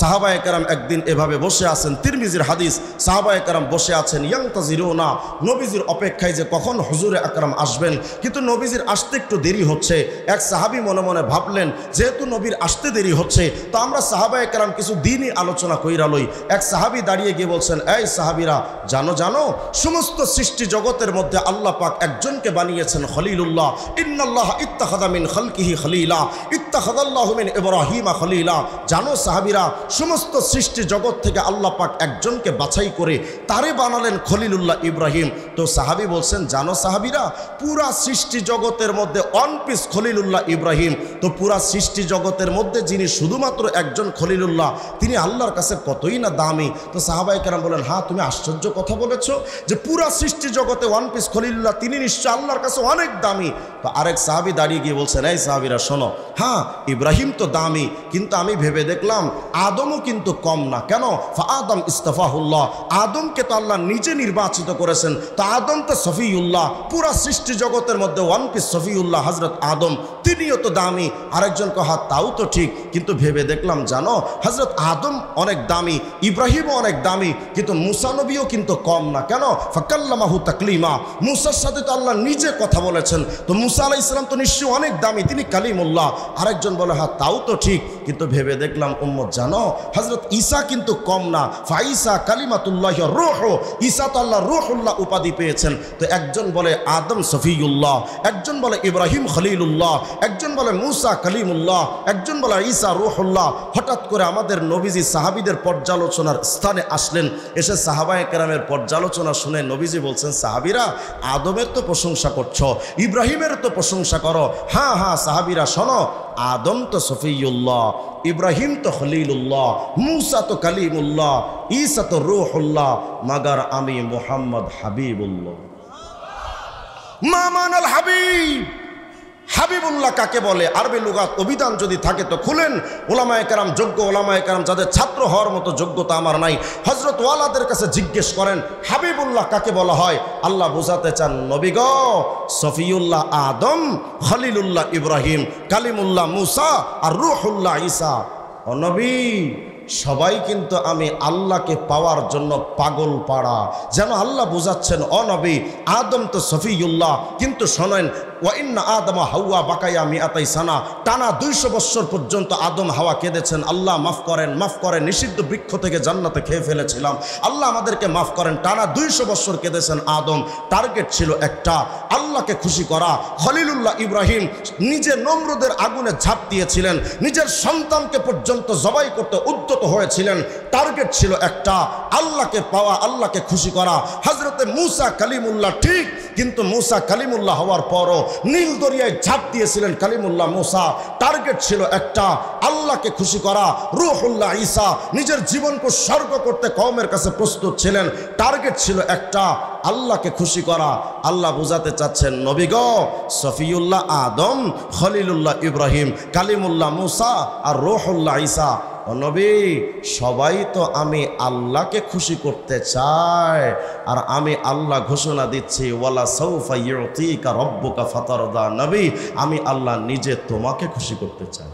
সাহাবায়ে কেরাম একদিন এভাবে বসে আছেন, তিরমিজির হাদিস, সাহাবায়ে কেরাম বসে আছেন, ইয়ান্তাজিরুনা, নবীজির অপেক্ষায় যে কখন হুজুরে আকরাম আসবেন, কিন্তু নবীজির আসতে একটু দেরি হচ্ছে। এক সাহাবী মনে মনে ভাবলেন, যেহেতু নবীর আসতে দেরি হচ্ছে, তো আমরা সাহাবায়ে কেরাম কিছু দিনই আলোচনা কইরা লই। এক সাহাবী দাঁড়িয়ে গিয়ে বলছেন, এই সাহাবীরা, জানো সমস্ত সৃষ্টি জগতের মধ্যে আল্লাহ পাক একজনকে বানিয়েছেন খলিলুল্লাহ। ইন্নাল্লাহ ইত্তাখাযা মিন খালকিহি খলিলা, ইত্তাখাযাল্লাহু মিন ইব্রাহিমা খলিলা। জানো সাহাবীরা, সমস্ত সৃষ্টি জগৎ থেকে আল্লাহ পাক একজনকে বাছাই করে তারে বানালেন খলিলুল্লাহ ইব্রাহিম। তো সাহাবী বলছেন, জানো সাহাবীরা, পুরা সৃষ্টি জগতের মধ্যে ওয়ান পিস খলিলুল্লাহ ইব্রাহিম। তো পুরা সৃষ্টি জগতের মধ্যে যিনি শুধুমাত্র একজন খলিলুল্লাহ, তিনি আল্লাহর কাছে কতই না দামি। তো সাহাবায়ে কেরাম বলেন, হ্যাঁ তুমি আশ্চর্য কথা বলেছো, যে পুরা সৃষ্টি জগতে ওয়ান পিস খলিলুল্লাহ, তিনি নিশ্চয় আল্লাহর কাছে অনেক দামি। তো আরেক সাহাবী দাঁড়িয়ে গিয়ে বলছেন, এই সাহাবীরা শোনো, হ্যাঁ ইব্রাহিম তো দামি, কিন্তু আমি ভেবে দেখলাম আদমও কিন্তু কম না। কেন? আদম ইস্তাফাহুল্লাহ, আদমকে তো আল্লাহ নিজে নির্বাচিত করেছেন। তো আদম তো সফিউল্লাহ, পুরা সৃষ্টি জগতের মধ্যে ওয়ান পিস সফিউল্লাহ হযরত আদম, তিনিও তো দামি। আরেকজন কহা, তাও তো ঠিক, কিন্তু ভেবে দেখলাম জানো, হযরত আদম অনেক দামি, ইব্রাহিমও অনেক দামি, কিন্তু মুসা নবীও কিন্তু কম না। কেন? ফাকাল্লামাহু তাকলিমা, মুসার সাথে তো আল্লাহ নিজে কথা বলেছেন। তো মুসা আলাইহিস সালাম তো নিশ্চয়ই অনেক দামি, তিনি কালিমুল্লাহ। আরেকজন বলে, হ্যাঁ তাও তো ঠিক, কিন্তু ভেবে দেখলাম উম্মত জানো, হযরত ঈসা কিন্তু কম না। ফাইসা কালিমাতুল্লাহ রূহ, ঈসা তো আল্লাহ রূহুল্লাহ উপাধি পেয়েছেন। তো একজন বলে আদম সফিউল্লাহ, একজন বলে ইব্রাহিম খলিলুল্লাহ, একজন বলে মুসা কালিমুল্লাহ, একজন বলে ঈসা রূহুল্লাহ। হঠাৎ করে আমাদের নবীজি সাহাবীদের পর্যালোচনার স্থানে আসলেন। এসে সাহাবায়ে কেরামের পর্যালোচনা শুনে নবীজি বলছেন, সাহাবীরা, আদমের তো প্রশংসা করছো, ইব্রাহিমের তো প্রশংসা করো। হ্যাঁ হ্যাঁ সাহাবীরা শোনো, আদম তো সফিউল্লাহ, ইব্রাহিম তো খলিলুল্লাহ, মুসা তো কালিমুল্লাহ, ঈসা তো রূহুল্লাহ, মাগার আমি মুহাম্মদ হাবিবুল্লাহ। মামান আল হাবিব, হাবিবুল্লাহ কাকে বলে? আরবি লুগাত অভিধান যদি থাকে তো খুলেন। ওলামায়ে কেরাম, যোগ্য ওলামায়ে কেরাম যাদের ছাত্র হওয়ার মতো যোগ্যতা আমার নাই, হযরত ওয়ালাদের কাছে জিজ্ঞেস করেন হাবিবুল্লাহ কাকে বলা হয়। আল্লাহ বোঝাতে চান নবী গো, সফিউল্লাহ আদম, খলিলুল্লাহ ইব্রাহিম, কালিমুল্লাহ মুসা আর রূহুল্লাহ ঈসা। ও নবী, সবাই কিন্তু আমি আল্লাহকে পাওয়ার জন্য পাগল পাড়া। যেন আল্লাহ বুঝাচ্ছেন, ও নবী, আদম তো সফিউল্লাহ, কিন্তু শোনেন, ওয়া ইন্না আদমা হাওয়া বাকায়া মিআতাই সানা, টানা 200 বছর পর্যন্ত আদম হাওয়া কেঁদেছেন, আল্লাহ মাফ করেন, মাফ করেন, নিষিদ্ধ বৃক্ষ থেকে জান্নাতে খেয়ে ফেলেছিলাম, আল্লাহ আমাদেরকে মাফ করেন। টানা 200 বছর কেঁদেছেন আদম। টার্গেট ছিল একটা, আল্লাহকে খুশি করা। খলিলুল্লাহ ইব্রাহিম নিজে নমরুদের আগুনে ঝাঁপ দিয়েছিলেন, নিজের সন্তানকে পর্যন্ত জবাই করতে উদ্যত হয়েছিলেন। টার্গেট ছিল একটা, আল্লাহকে পাওয়া, আল্লাহকে খুশি করা। হযরতে মুসা কালিমুল্লাহ ঠিক, কিন্তু মুসা কালিমুল্লাহ হওয়ার পরও নীল দরিয়ায় ঝাঁপ দিয়েছিলেন কালিমুল্লাহ মুসা। টার্গেট ছিল একটা, আল্লাহকে খুশি করা। রূহুল্লাহ ঈসা নিজের জীবনকে উৎসর্গ করতে কওমের কাছে প্রস্তুত ছিলেন। টার্গেট ছিল একটা, আল্লাহকে খুশি করা। আল্লাহ বুঝাতে চাচ্ছেন নবী গো, সফিউল্লাহ আদম, খলিলুল্লাহ ইব্রাহিম, কালিমুল্লাহ মুসা আর রূহুল্লাহ ঈসা। ও নবী, সবাই তো আমি আল্লাহকে খুশি করতে চায়, আর আমি আল্লাহ ঘোষণা দিচ্ছি, ওয়ালা সাউফা ইউতিকা রব্বুকা ফাতারদা। নবী, আমি আল্লাহ নিজে তোমাকে খুশি করতে চাই।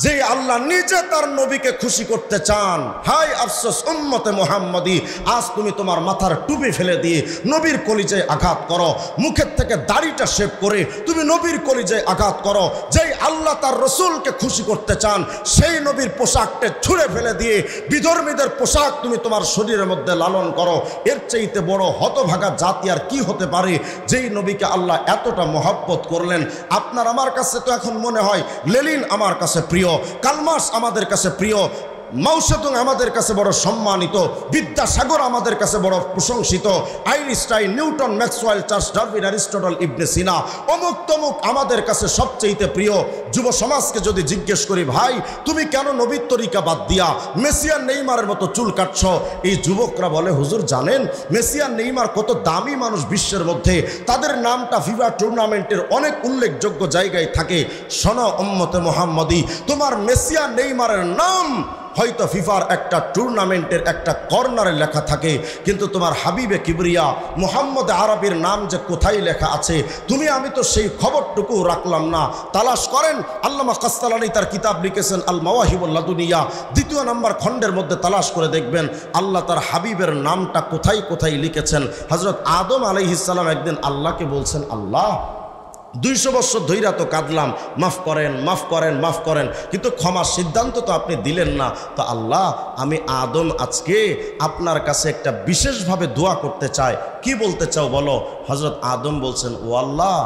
যে আল্লাহ নিজে তার নবীকে খুশি করতে চান, হায় আফসোস উম্মতে মুহাম্মদী, আজ তুমি তোমার মাথার টুপি ফেলে দিয়ে নবীর কলিজায় আঘাত করো, মুখের থেকে দাড়িটা শেভ করে তুমি নবীর কলিজায় আঘাত করো। যেই আল্লাহ তার রসুলকে খুশি করতে চান, সেই নবীর পোশাকটা ছুঁড়ে ফেলে দিয়ে বিধর্মীদের পোশাক তুমি তোমার শরীরের মধ্যে লালন করো। এর চাইতে বড় হতভাগা জাতি আর কি হতে পারে? যেই নবীকে আল্লাহ এতটা মহব্বত করলেন। আপনার আমার কাছে তো এখন মনে হয় লেনিন আমার কাছে প্রিয়, কালমার্স আমাদের কাছে প্রিয়, মাও সেতুং আমাদের কাছে বড় সম্মানিত, বিদ্যাসাগর আমাদের কাছে বড় প্রশংসিত, Einstein, Newton, Maxwell, Charles Darwin, Aristotle, Ibn Sina, অমুক তমুক আমাদের কাছে সবচেয়ে প্রিয়। যুব সমাজকে যদি জিজ্ঞেস করি, ভাই তুমি কেন নবীর তরিকা বাদ দিয়া মেসিয়ান নেইমারের মতো চুল কাটছ? এই যুবকরা বলে, হুজুর জানেন মেসিয়ান নেইমার কত দামি মানুষ বিশ্বের মধ্যে, তাদের নামটা ফিফা টুর্নামেন্টের অনেক উল্লেখযোগ্য জায়গায় থাকে। শোনো উম্মতে মুহাম্মদী, তোমার মেসিয়ান নেইমারের নাম হয়তো ফিফার একটা টুর্নামেন্টের একটা কর্নারে লেখা থাকে, কিন্তু তোমার হাবিবে কিবরিয়া মুহাম্মদ আরবির নাম যে কোথায় লেখা আছে তুমি আমি তো সেই খবরটুকু রাখলাম না। তালাশ করেন, আল্লামা কাসতালানী তার কিতাব লিখেছেন আল মাওয়াহিবুল লাদুনিয়া, 2 নম্বর খণ্ডের মধ্যে তালাশ করে দেখবেন আল্লাহ তার হাবিবের নামটা কোথায় কোথায় লিখেছেন। হযরত আদম আলাইহিস সালাম একদিন আল্লাহকে বলছেন, আল্লাহ 200 বছর ধইরা তো কাঁদলাম, মাফ করেন, মাফ করেন, মাফ করেন, কিন্তু ক্ষমার সিদ্ধান্ত তো আপনি দিলেন না। তো আল্লাহ, আমি আদম আজকে আপনার কাছে একটা বিশেষভাবে দোয়া করতে চাই। কি বলতে চাও বলো? হযরত আদম বলছেন, ও আল্লাহ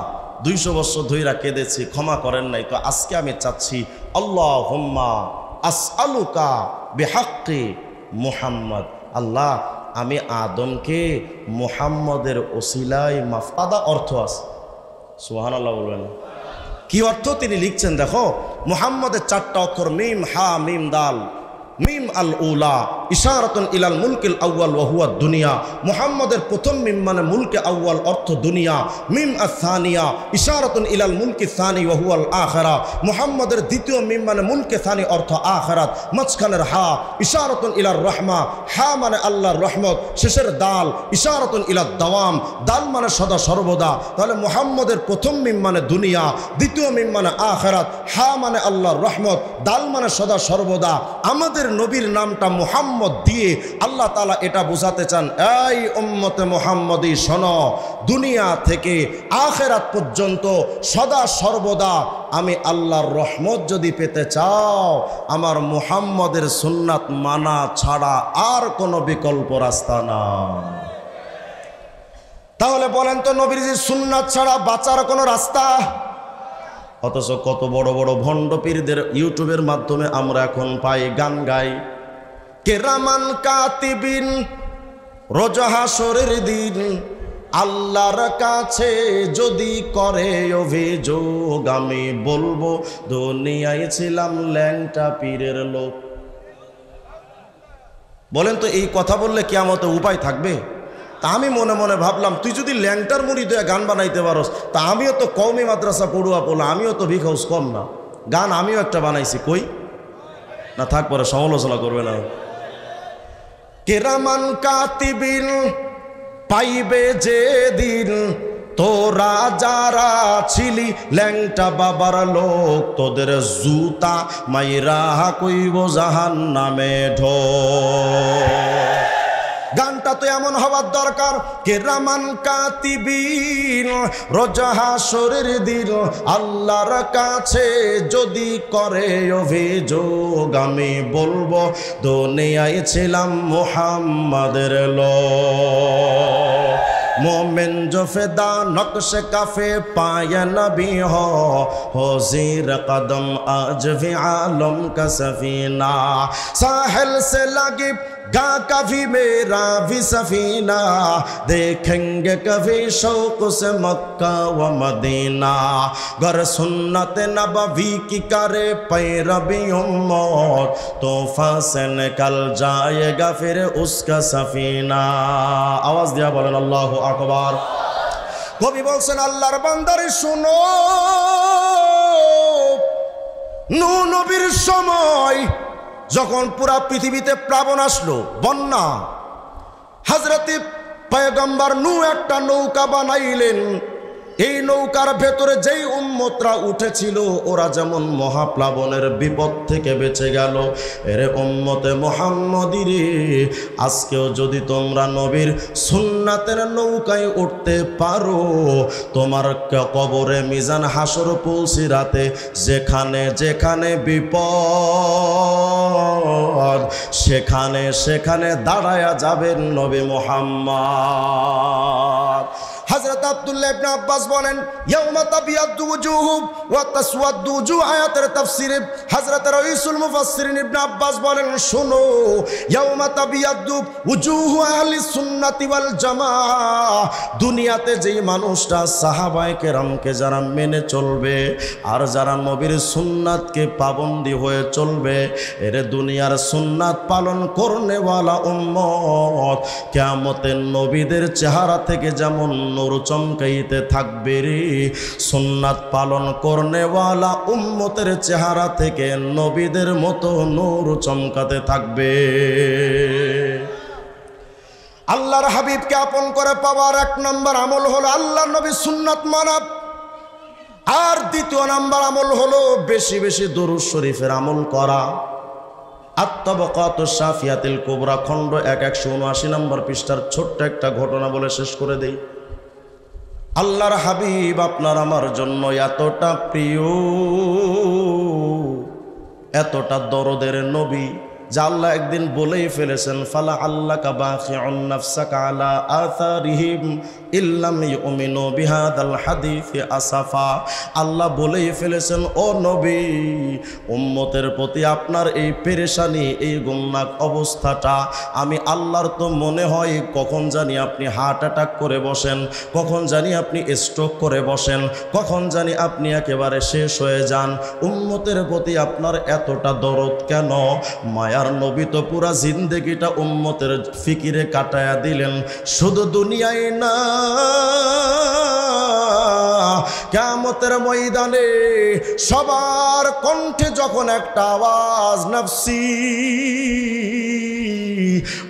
200 বছর ধইরা কেঁদেছি, ক্ষমা করেন নাই, তো আজকে আমি চাচ্ছি, আল্লাহুম্মা আসআলুকা বিহাক্কি মুহাম্মদ, আল্লাহ আমি আদমকে মুহাম্মদের ওসিলায় মাফ। আদা অর্থ আছে, সুবহানাল্লাহ বলবেন। কি অর্থ তিনি লিখছেন দেখো, মুহাম্মদের 4টা অক্ষর, মিম হা মিম দাল। মিম আল উলা ইশারাতুন ইলাল মুলকিল আউয়াল ওয়া হুয়া দুনিয়া, মুহাম্মদের প্রথম মিম মানে মুলকে আউয়াল, অর্থ দুনিয়া। মিম আস-সানিয়া ইশারাতুন ইলাল মুলকি সানি ওয়া হুয়াল আখিরা, মুহাম্মদের দ্বিতীয় মিম মানে মুলকে সানি, অর্থ আখিরাত। মাঝখানের হা ইশারাতুন ইলার রহমা, হা মানে আল্লাহর রহমত। শেষের দাল ইশারাতুন ইলাদ দাওয়াম, দাল মানে সদা সর্বদা। তাহলে মুহাম্মদের প্রথম মিম মানে দুনিয়া, দ্বিতীয় মিম মানে আখিরাত, হা মানে আল্লাহর রহমত, দাল মানে সদা সর্বদা। আমাদের নবীর নামটা মুহাম্মদ দিয়ে আল্লাহ তাআলা এটা বোঝাতে চান, এই উম্মতে মুহাম্মদী শোনো, দুনিয়া থেকে আখিরাত পর্যন্ত সদা সর্বদা আমি আল্লাহর রহমত যদি পেতে চাও, আমার মুহাম্মদের সুন্নাত মানা ছাড়া আর কোনো বিকল্প রাস্তা না। তাহলে বলেন তো, নবীর সুন্নাত ছাড়া বাঁচার কোনো রাস্তা? অথচ কত বড় বড় ভণ্ড পীরদের ইউটিউবের মাধ্যমে আমরা এখন পাই গান গাই, কেরামান কাতিবিন রোজ হাসরের দিন আল্লাহর কাছে যদি করে অভিযোগ, আমি বলবো দুনিয়ায় ছিলাম ল্যাংটা পীরের লোক। বলেন তো, এই কথা বললে কিয়ামতে উপায় থাকবে? তা আমি মনে মনে ভাবলাম তুই যদি ল্যাংটার মুড়ি দিয়ে গান বানাইতে পারস তা আমিও তো কওমি মাদ্রাসা পড়ুয়া পড়লাম, আমিও তো ভিখাউস কম না, গান আমিও একটা বানাইছি, কই না থাক পরে সমালোচনা করবে না। কেরামান কাতিবিন পাইবে যে দিন, তোরা যারা ছিলি ল্যাংটা বাবার লোক, তোদের জুতা মাইরা কইব জাহান্নামে ঢো। গানটা তো এমন হওয়ার দরকার, কেরামান কাতিবিন রোজ হাসরের দিন আল্লাহর কাছে যদি করে অভিযোগ, আমি বলবো দুনিয়ায় ছিলাম মুহাম্মাদের লোক। मोमिन जो फिदा नक्श काफे पाया नबी हो ज़ीर कदम आज भी आलम का सफीना, साहिल से लगी गा कभी मेरा भी सफीना, देखेंगे कभी शौक से मक्का व मदीना, गर सुन्नत नबवी की करे पैरवी उम्मत, तोहफा से निकल जाएगा फिर उसका सफीना। आवाज दिया बोलें अल्लाहु আকবার। কবি বলছেন আল্লাহর বান্দারে শুনো, নূহ নবীর সময় যখন পুরা পৃথিবীতে প্লাবন আসলো, বন্যা, হযরতে পয়গম্বর নূহ একটা নৌকা বানাইলেন। এই নৌকার ভেতরে যেই উম্মতরা উঠেছিল ওরা যেমন মহাপ্লাবনের বিপদ থেকে বেঁচে গেল, এর উম্মতে মুহাম্মদী রে, আজকেও যদি তোমরা নবীর সুন্নাতের নৌকায় উঠতে পারো, তোমার কবরে মিজান হাসর পুলসিরাতে যেখানে যেখানে বিপদ সেখানে সেখানে দাঁড়ায়া যাবেন নবী মুহাম্মদ। হযরত আব্দুল্লাহ ইবনে আব্বাস বলেন ইয়াউমা তাবিয়াদু ওয়ুজুহু ওয়া তাসওয়াদু ওয়ুজুহ, আয়াতের তাফসীরে হযরত রাইসুল মুফাসসিরিন ইবনে আব্বাস বলেন শোনো, ইয়াউমা তাবিয়াদু ওয়ুজুহু আহলি সুন্নাতি ওয়াল জামাআহ, দুনিয়াতে যেই মানুষটা সাহাবায়ে কেরামকে যারা মেনে চলবে আর যারা নবীর সুন্নাতকে পাবন্দি হয়ে চলবে, এর দুনিয়ার সুন্নাত পালন করনেওয়ালা উম্মত কিয়ামতের নবীদের চেহারা থেকে যেমন নূর চমকাইতে থাকবে রে, সুন্নাত পালন করনেওয়ালা উম্মতের চেহারা থেকে নবীদের মতো নূর চমকাতে থাকবে। আল্লাহর হাবিবকে আপন করে পাওয়ার এক নম্বর আমল হলো আল্লাহর নবীর সুন্নাত মানা, আর দ্বিতীয় নম্বর আমল হলো বেশি বেশি দুরূদ শরীফের আমল করা। আত-তাবাকাতুশ শাফিয়াতুল কুবরা খণ্ড 179 নম্বর পৃষ্ঠার ছোট্ট একটা ঘটনা বলে শেষ করে দেই। আল্লাহর হাবিব আপনার আমার জন্য এতটা প্রিয়, এতটা দরদের নবী যা আল্লাহ একদিন বলেই ফেলেছেন, ফালা আল্লাকা বাখিউন নাফসাকা আলা আথারিহিম ইল্লাম ইউমিনু বিহাদাল হাদিসি আসাফা। আল্লাহ বলেই ফেলেছেন, ও নবী, উম্মতের প্রতি আপনার এই পেরেশানি, এই গুমনাক অবস্থাটা আমি আল্লাহর তো মনে হয় কখন জানি আপনি হার্ট অ্যাটাক করে বসেন, কখন জানি আপনি স্ট্রোক করে বসেন, কখন জানি আপনি একেবারে শেষ হয়ে যান। উম্মতের প্রতি আপনার এতটা দরদ কেন? মায়া আর নবী তো পুরা জিন্দেগিটা উম্মতের ফিকিরে কাটায়া দিলেন, শুধু দুনিয়ায় না, কিয়ামতের ময়দানে সবার কণ্ঠে যখন একটা আওয়াজ নফসি,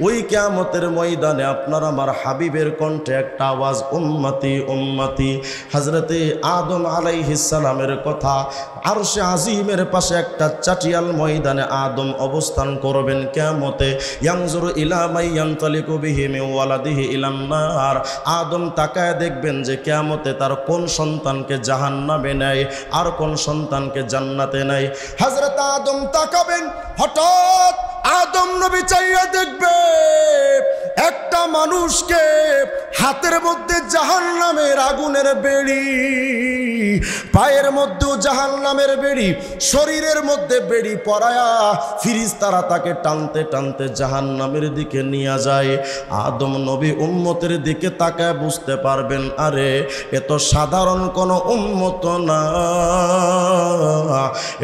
ওই কিয়ামতের ময়দানে আপনার আমার হাবিবের কণ্ঠে একটা আওয়াজ উম্মতি উম্মতি। হযরতে আদম আলাইহিস সালামের কথা, আরশে আজিমের পাশে একটা চাটিয়াল ময়দানে আদম অবস্থান করবেন কিয়ামতে। ইয়ানজুরু ইলা মান ইয়ানতালিকু বিহি মিন ওয়ালাদিহি ইলান নার, আদম তাকায় দেখবেন যে কিয়ামতে তার কোন সন্তানকে জাহান্নামে নেয় আর কোন সন্তানকে জান্নাতে নেয়। হযরত আদম তাকাবেন, হঠাৎ আদম নবী চাইয়া দেখবে একটা মানুষকে হাতের মধ্যে জাহান্নামের আগুনের বেড়ি, পায়ের মধ্যেও জাহান্নামের বেড়ি, শরীরের মধ্যে বেড়ি পরায়া ফিরিস্তারা তাকে টানতে টানতে জাহান্নামের দিকে নিয়ে যায়। আদম নবী উম্মতের দিকে তাকায় বুঝতে পারবেন, আরে এ তো সাধারণ কোনো উম্মত না,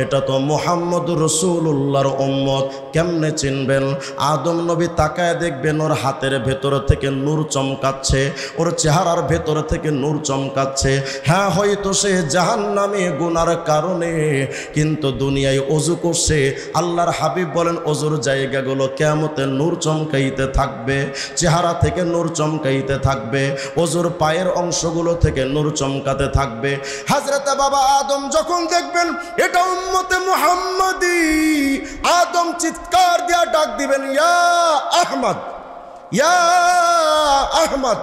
এটা তো মুহাম্মদুর রাসূলুল্লাহর উম্মত। কেমনে চিনবেন? আদম নবী তাকায় দেখবেন ওর হাত হাতের ভেতর থেকে নূর চমকাচ্ছে, ওর চেহারার ভেতর থেকে নূর চমকাচ্ছে। হ্যাঁ, হয়তো সে জাহান্নামে গুনার কারণে কিন্তু দুনিয়ায় ওযু করছে। আল্লাহর হাবিব বলেন ওযুর জায়গাগুলো কিয়ামতে নূর চমকাইতে থাকবে, চেহারা থেকে নূর চমকাইতে থাকবে, ওযুর পায়ের অংশগুলো থেকে নূর চমকাতে থাকবে। হযরত বাবা আদম যখন দেখবেন এটা উম্মতে মুহাম্মাদি, আদম চিৎকার দিয়া ডাক দিবেন, ইয়া আহমদ, ইয়া আহমদ,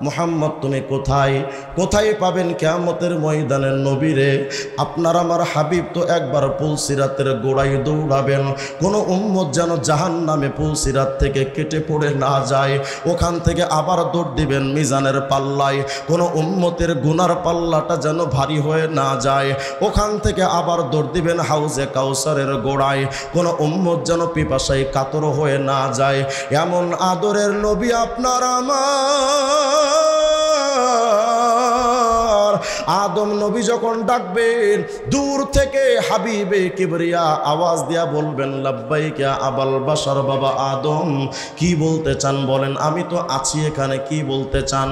মুহাম্মদ তুমি কোথায়? কোথায় পাবেন কিয়ামতের ময়দানে নবীরে? আপনার আমার হাবিব তো একবার পুলসিরাতের গোড়ায় দৌড়াবেন, কোনো উম্মত যেন জাহান্নামে পুলসিরাত থেকে কেটে পড়ে না যায়। ওখান থেকে আবার দৌড় দিবেন মিজানের পাল্লায়, কোনো উম্মতের গুনার পাল্লাটা যেন ভারী হয়ে না যায়। ওখান থেকে আবার দৌড় দিবেন হাউজে কাউসারের গোড়ায়, কোনো উম্মত যেন পিপাসায় কাতর হয়ে না যায়। এমন আদরের নবী আপনার আমার। আদম নবী যখন ডাকবেন দূর থেকে হাবিবে কিবরিয়া আওয়াজ দিয়া বলবেন, লাব্বাইক ইয়া আবাল বাশার, বাবা আদম কি বলতে চান বলেন, আমি তো আছি এখানে, কি বলতে চান?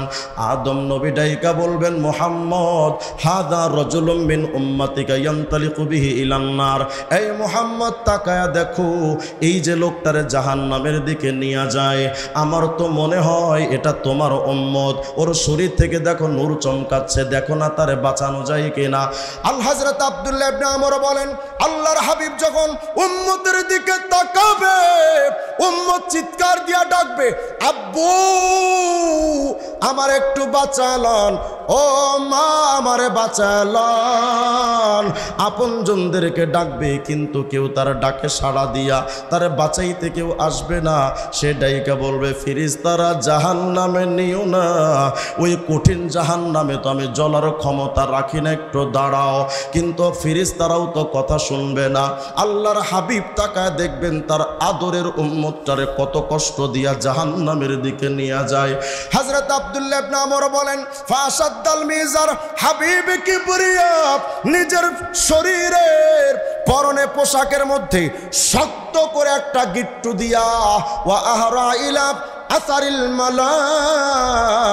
আদম নবী ডাইকা বলবেন, মুহাম্মদ হাদা রাজুলুম মিন উম্মাতিকা ইয়ানতালিকু বিহি ইলান নার। এই মুহাম্মদ তাকায়া দেখো, এই যে লোকটারে জাহান্নামের দিকে নিয়ে যায়, আমার তো মনে হয় এটা তোমার উম্মত। ওর শরীর থেকে দেখো নূর চমকাচ্ছে, দেখো না তারে বাঁচানো যায় কিনা। আল হযরত আব্দুল্লাহ ইবনে আমর বলেন, আল্লাহর হাবিব যখন উম্মতের দিকে তাকাবে, উম্মত চিৎকার দিয়া ডাকবে, আব্বু আমার একটু বাঁচালন, ও মা আমারে বাঁচালন। আপনজনদেরকে ডাকবে কিন্তু কেউ তার ডাকে সাড়া দিয়া তারে বাঁচাইতে কেউ আসবে না। সে ডাইকা বলবে, ফেরেশতারা জাহান্নামে নিও না, ওই কঠিন জাহান্নামে তো আমি জ্বলার ক্ষমতা রাখি না, একটু দাঁড়াও। কিন্তু ফেরেশতারাও তো কথা শুনবে না। আল্লাহর হাবিব তাকায় দেখবেন তার আদরের উম্মতটারে কত কষ্ট দিয়া জাহান্নামের দিকে নিয়ে যায়। হযরত আব্দুল্লাহ ইবনে আমর বলেন, ফাসাদ্দাল মিজার, হাবিব কিবরিয়া নিজের শরীরের পরনে পোশাকের মধ্যে শক্ত করে একটা গিট্টু দিয়া, ওয়া আহরা ইলা আসারিল মালাইকা,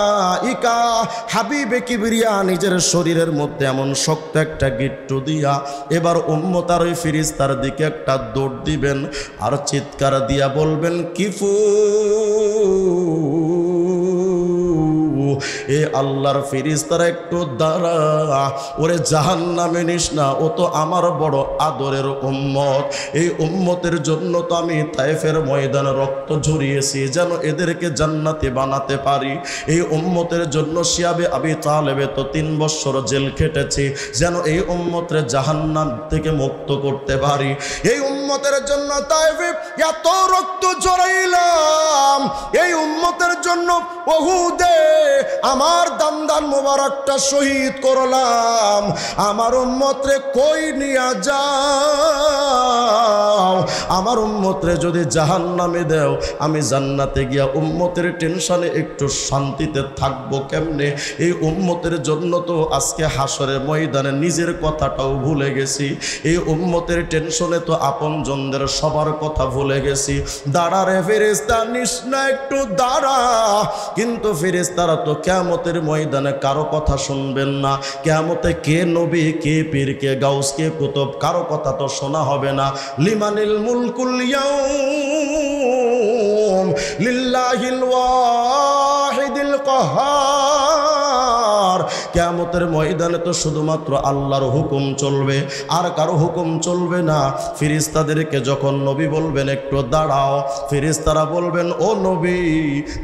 হাবিবে কিবরিয়া নিজের শরীরের মধ্যে এমন শক্ত একটা গিট্টু দিয়া এবার উম্মত আর ওই ফেরেশতার দিকে একটা দৌড় দিবেন আর চিৎকার দিয়া বলবেন, কিফু, এ আল্লাহর ফেরেশতারা একটু দাঁড়া, ওরে জাহান্নামে নিস না, ও তো আমার বড় আদরের উম্মত। এই উম্মতের জন্য তো আমি তায়েফের ময়দানে রক্ত ঝরিয়েছি যেন এদেরকে জান্নাতে বানাতে পারি। এই উম্মতের জন্য শিয়াবে আবি তালেবে তো 3 বছর জেল খেটেছি যেন এই উম্মতের জাহান্নাম থেকে মুক্ত করতে পারি। এই উম্মতের জন্য তায়েফে এত রক্ত ঝরাইলাম, এই উম্মতের জন্য উহুদে আমার দামদান মোবারকটা শহীদ করলাম। আমার উম্মতরে কই নিয়া যাও, আমার উম্মতরে যদি জাহান্নামে দাও আমি জান্নাতে গিয়া উম্মতের টেনশনে একটু শান্তিতে থাকবো কেমনে? এই উম্মতের জন্য তো আজকে হাসরের ময়দানে নিজের কথাটাও ভুলে গেছি, এই উম্মতের টেনশনে তো আপনজনদের সবার কথা ভুলে গেছি। দাঁড়া রে ফেরেশতা, নিস না একটু দাঁড়া। কিন্তু ফেরেশতারা তো কিয়ামতের ময়দানে কারো কথা শুনবেন না। কিয়ামতে কে নবী, কে পীর, কে গাউস, কে কুতুব, কারো কথা তো শোনা হবে না। লিমানিল মুলকুল ইয়াউম লিল্লাহিল ওয়াহিদিল কাহ্হার। কিয়ামতের ময়দানে তো শুধুমাত্র আল্লাহর হুকুম চলবে, আর কারো হুকুম চলবে না। ফেরেশতাদেরকে যখন নবী বলবেন একটু দাঁড়াও, ফেরেশতারা বলবেন, ও নবী,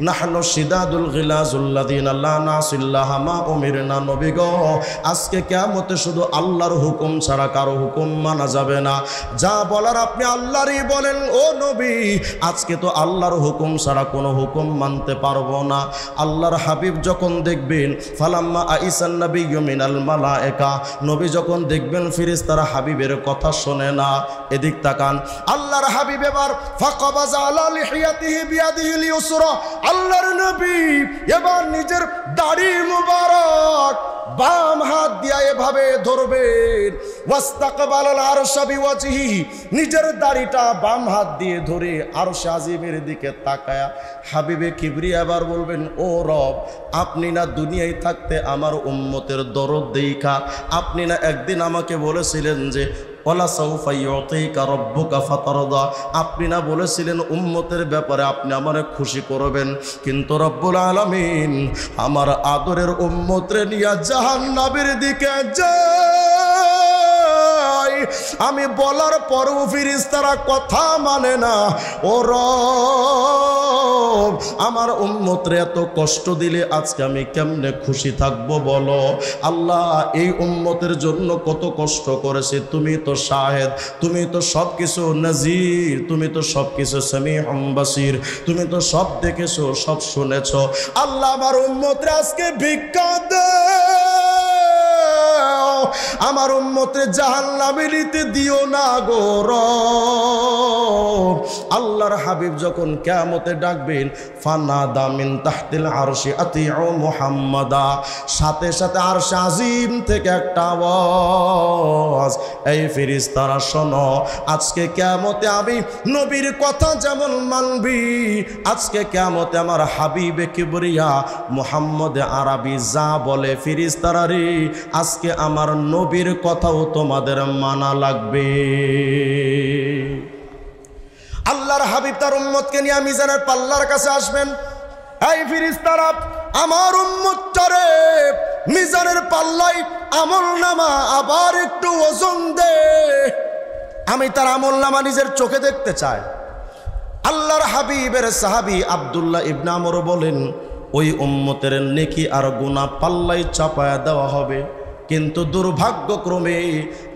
নাহনু শিদাদুল গিলাজুল্লাযিনা লা নাসিল্লাহা মা উমিরনা। নবী গো, আজকে কিয়ামতে শুধু আল্লাহর হুকুম ছাড়া কারো হুকুম মানা যাবে না। যা বলার আপনি আল্লাহরই বলেন। ও নবী, আজকে তো আল্লাহর হুকুম ছাড়া কোনো হুকুম মানতে পারবো না। আল্লাহর হাবিব যখন দেখবেন, ফালাম্মা আইসান নাবিয়্যু মিনাল মালায়েকা, নবী যখন দেখবেন ফেরেশতারা হাবিবের কথা শোনে না, এদিক তাকান। আল্লাহর হাবিব এবার ফাকাবাযা আলা লিহিয়াতিহি বিয়াদিহিল ইউসরা, আল্লাহর নবী এবার নিজের দাড়ি মুবারক বাম হাত দিয়া এভাবে ধরবেন, ওয়াস্তাকবালাল আরশা বিওয়াজহি, নিজের দাড়িটা বাম হাত দিয়ে ধরে আরশে আজিমের দিকে তাকায়া হাবিবে কিবরিয়া আবার বলবেন, ও রব, আপনি না দুনিয়ায় থাকতে আমার উম্মতের দরদ দেইখা আপনি না একদিন আমাকে বলেছিলেন যে ওয়ালা সাউফা ইউতিকা রাব্বুকা ফাতারদা, আপনি না বলেছিলেন উম্মতের ব্যাপারে আপনি আমারে খুশি করবেন, কিন্তু রব্বুল আলামিন আমার আদরের উম্মতরে নিয়া জাহান্নামের দিকে যায়, আমি বলার পরও ফেরেশতারা কথা মানে না। ও রব, আমার উম্মতরে এত কষ্ট দিলে আজকে আমি কেমনে খুশি থাকবো বলো। আল্লাহ, এই উম্মতের জন্য কত কষ্ট করেছে, তুমি তো শাহেদ, তুমি তো সব কিছু নাজির, তুমি তো সব কিছু সামিউম বাসির, তুমি তো সব দেখেছো, সব শুনেছো। আল্লাহ, আমার উম্মতরে আজকে ভিক্ষা দাও, আমার উম্মতরে জাহান্নামে নিতে দিও না গো রব। আল্লাহর হাবিব যখন কিয়ামতে ডাকবেন, ফানাদা মিন তাহতিল আরশি আতিউ মুহাম্মাদা, সাথে সাথে আরশে আজিম থেকে একটা আওয়াজ, এই ফেরেশতারা শোনো, আজকে কিয়ামতে আমি নবীর কথা যেমন মানবি, আজকে কিয়ামতে আমার হাবিবে কিবরিয়া মুহাম্মদ আরবি যা বলে ফেরেশতারা রে, আজকে আমার নবীর কথাও তোমাদের মানা লাগবে। আল্লাহর হাবিব তার উম্মতকে নিয়ে মিজানের পাল্লার কাছে আসবেন। এই ফেরেশতারা আমার উম্মতটারে মিজানের পাল্লাই আমলনামা আবার একটু ওজন দে, আমি তার আমলনামা নিজের চোখে দেখতে চাই। আল্লাহর হাবিবের সাহাবী আব্দুল্লাহ ইবনে আমর বলেন, ওই উম্মতের নেকি আর গুনাহ পাল্লাই চাপায়া দেওয়া হবে, কিন্তু দুর্ভাগ্যক্রমে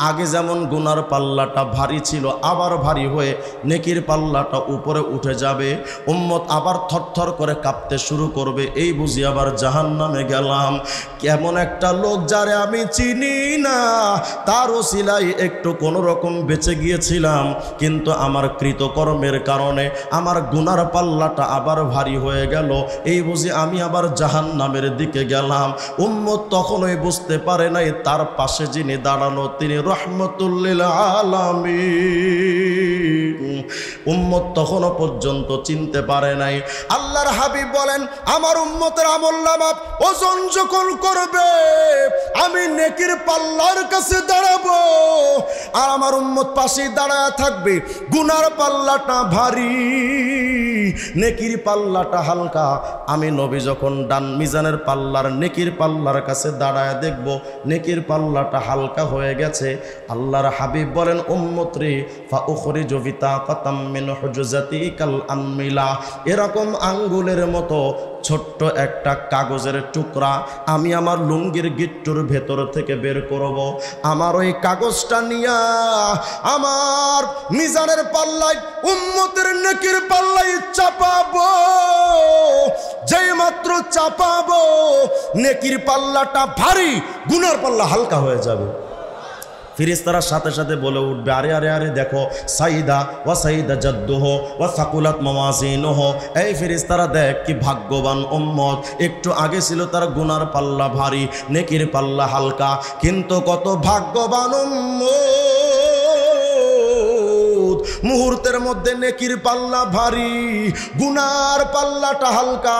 আগে যেমন গুনার পাল্লাটা ভারী ছিল আবার ভারী হয়ে নেকির পাল্লাটা উপরে উঠে যাবে, উম্মত আবার থরথর করে কাঁপতে শুরু করবে, এই বুঝি আবার জাহান্নামে গেলাম। কেমন একটা লোক যারে আমি চিনি না, তার ওসিলায় একটু কোনো রকম বেঁচে গিয়েছিলাম, কিন্তু আমার কৃতকর্মের কারণে আমার গুনার পাল্লাটা আবার ভারী হয়ে গেল, এই বুঝি আমি আবার জাহান্নামের দিকে গেলাম। উম্মত তখনই বুঝতে পারে না তার পাশে যিনি দাঁড়ানো তিনি রহমতুল লিল আলামিন। উম্মত তখনও পর্যন্ত চিনতে পারে নাই। আল্লাহর হাবিব বলেন, আমার উম্মতের আমলনামা ওজন যখন করবে আমি নেকির পাল্লার কাছে দাঁড়াবো, আর আমার উম্মত পাশে দাঁড়ায় থাকবে, গুনার পাল্লাটা ভারী, নেকির পাল্লাটা হালকা। আমি নবী যখন ডান মিজানের পাল্লার নেকির পাল্লার কাছে দাঁড়ায় দেখব নেকির পাল্লাটা হালকা হয়ে গেছে, আল্লাহর হাবিব বলেন, উম্মত রে ফা উখরিজু বিতাকাতাম মিন হুজজাতিকাল আনমিলা, এরকম আঙ্গুলের মতো ছোট্ট একটা কাগজের টুকরা আমি আমার লুঙ্গির গিট্টুর ভেতর থেকে বের করব, আমার ওই কাগজটা নিয়া আমার মিজানের পাল্লায় উম্মতের নেকির পাল্লায় চাপাবো, যেই মাত্র চাপাবো নেকির পাল্লাটা ভারী, গুনার পাল্লা হালকা হয়ে যাবে। ফেরেশতারা সাথে সাথে বলে উঠবে, আরে আরে আরে দেখো, সাইদা ওয়া সাইদা জাদ্দুহু ওয়া সাকুলাত মাওয়াজিনুহু, এই ফেরেশতারা দেখ কি ভাগ্যবান উম্মত, একটু আগে ছিল তার গুনার পাল্লা ভারী, নেকির পাল্লা হালকা, কিন্তু কত ভাগ্যবান উম্মত, মুহূর্তের মধ্যে নেকির পাল্লা ভারী, গুনার পাল্লাটা হালকা।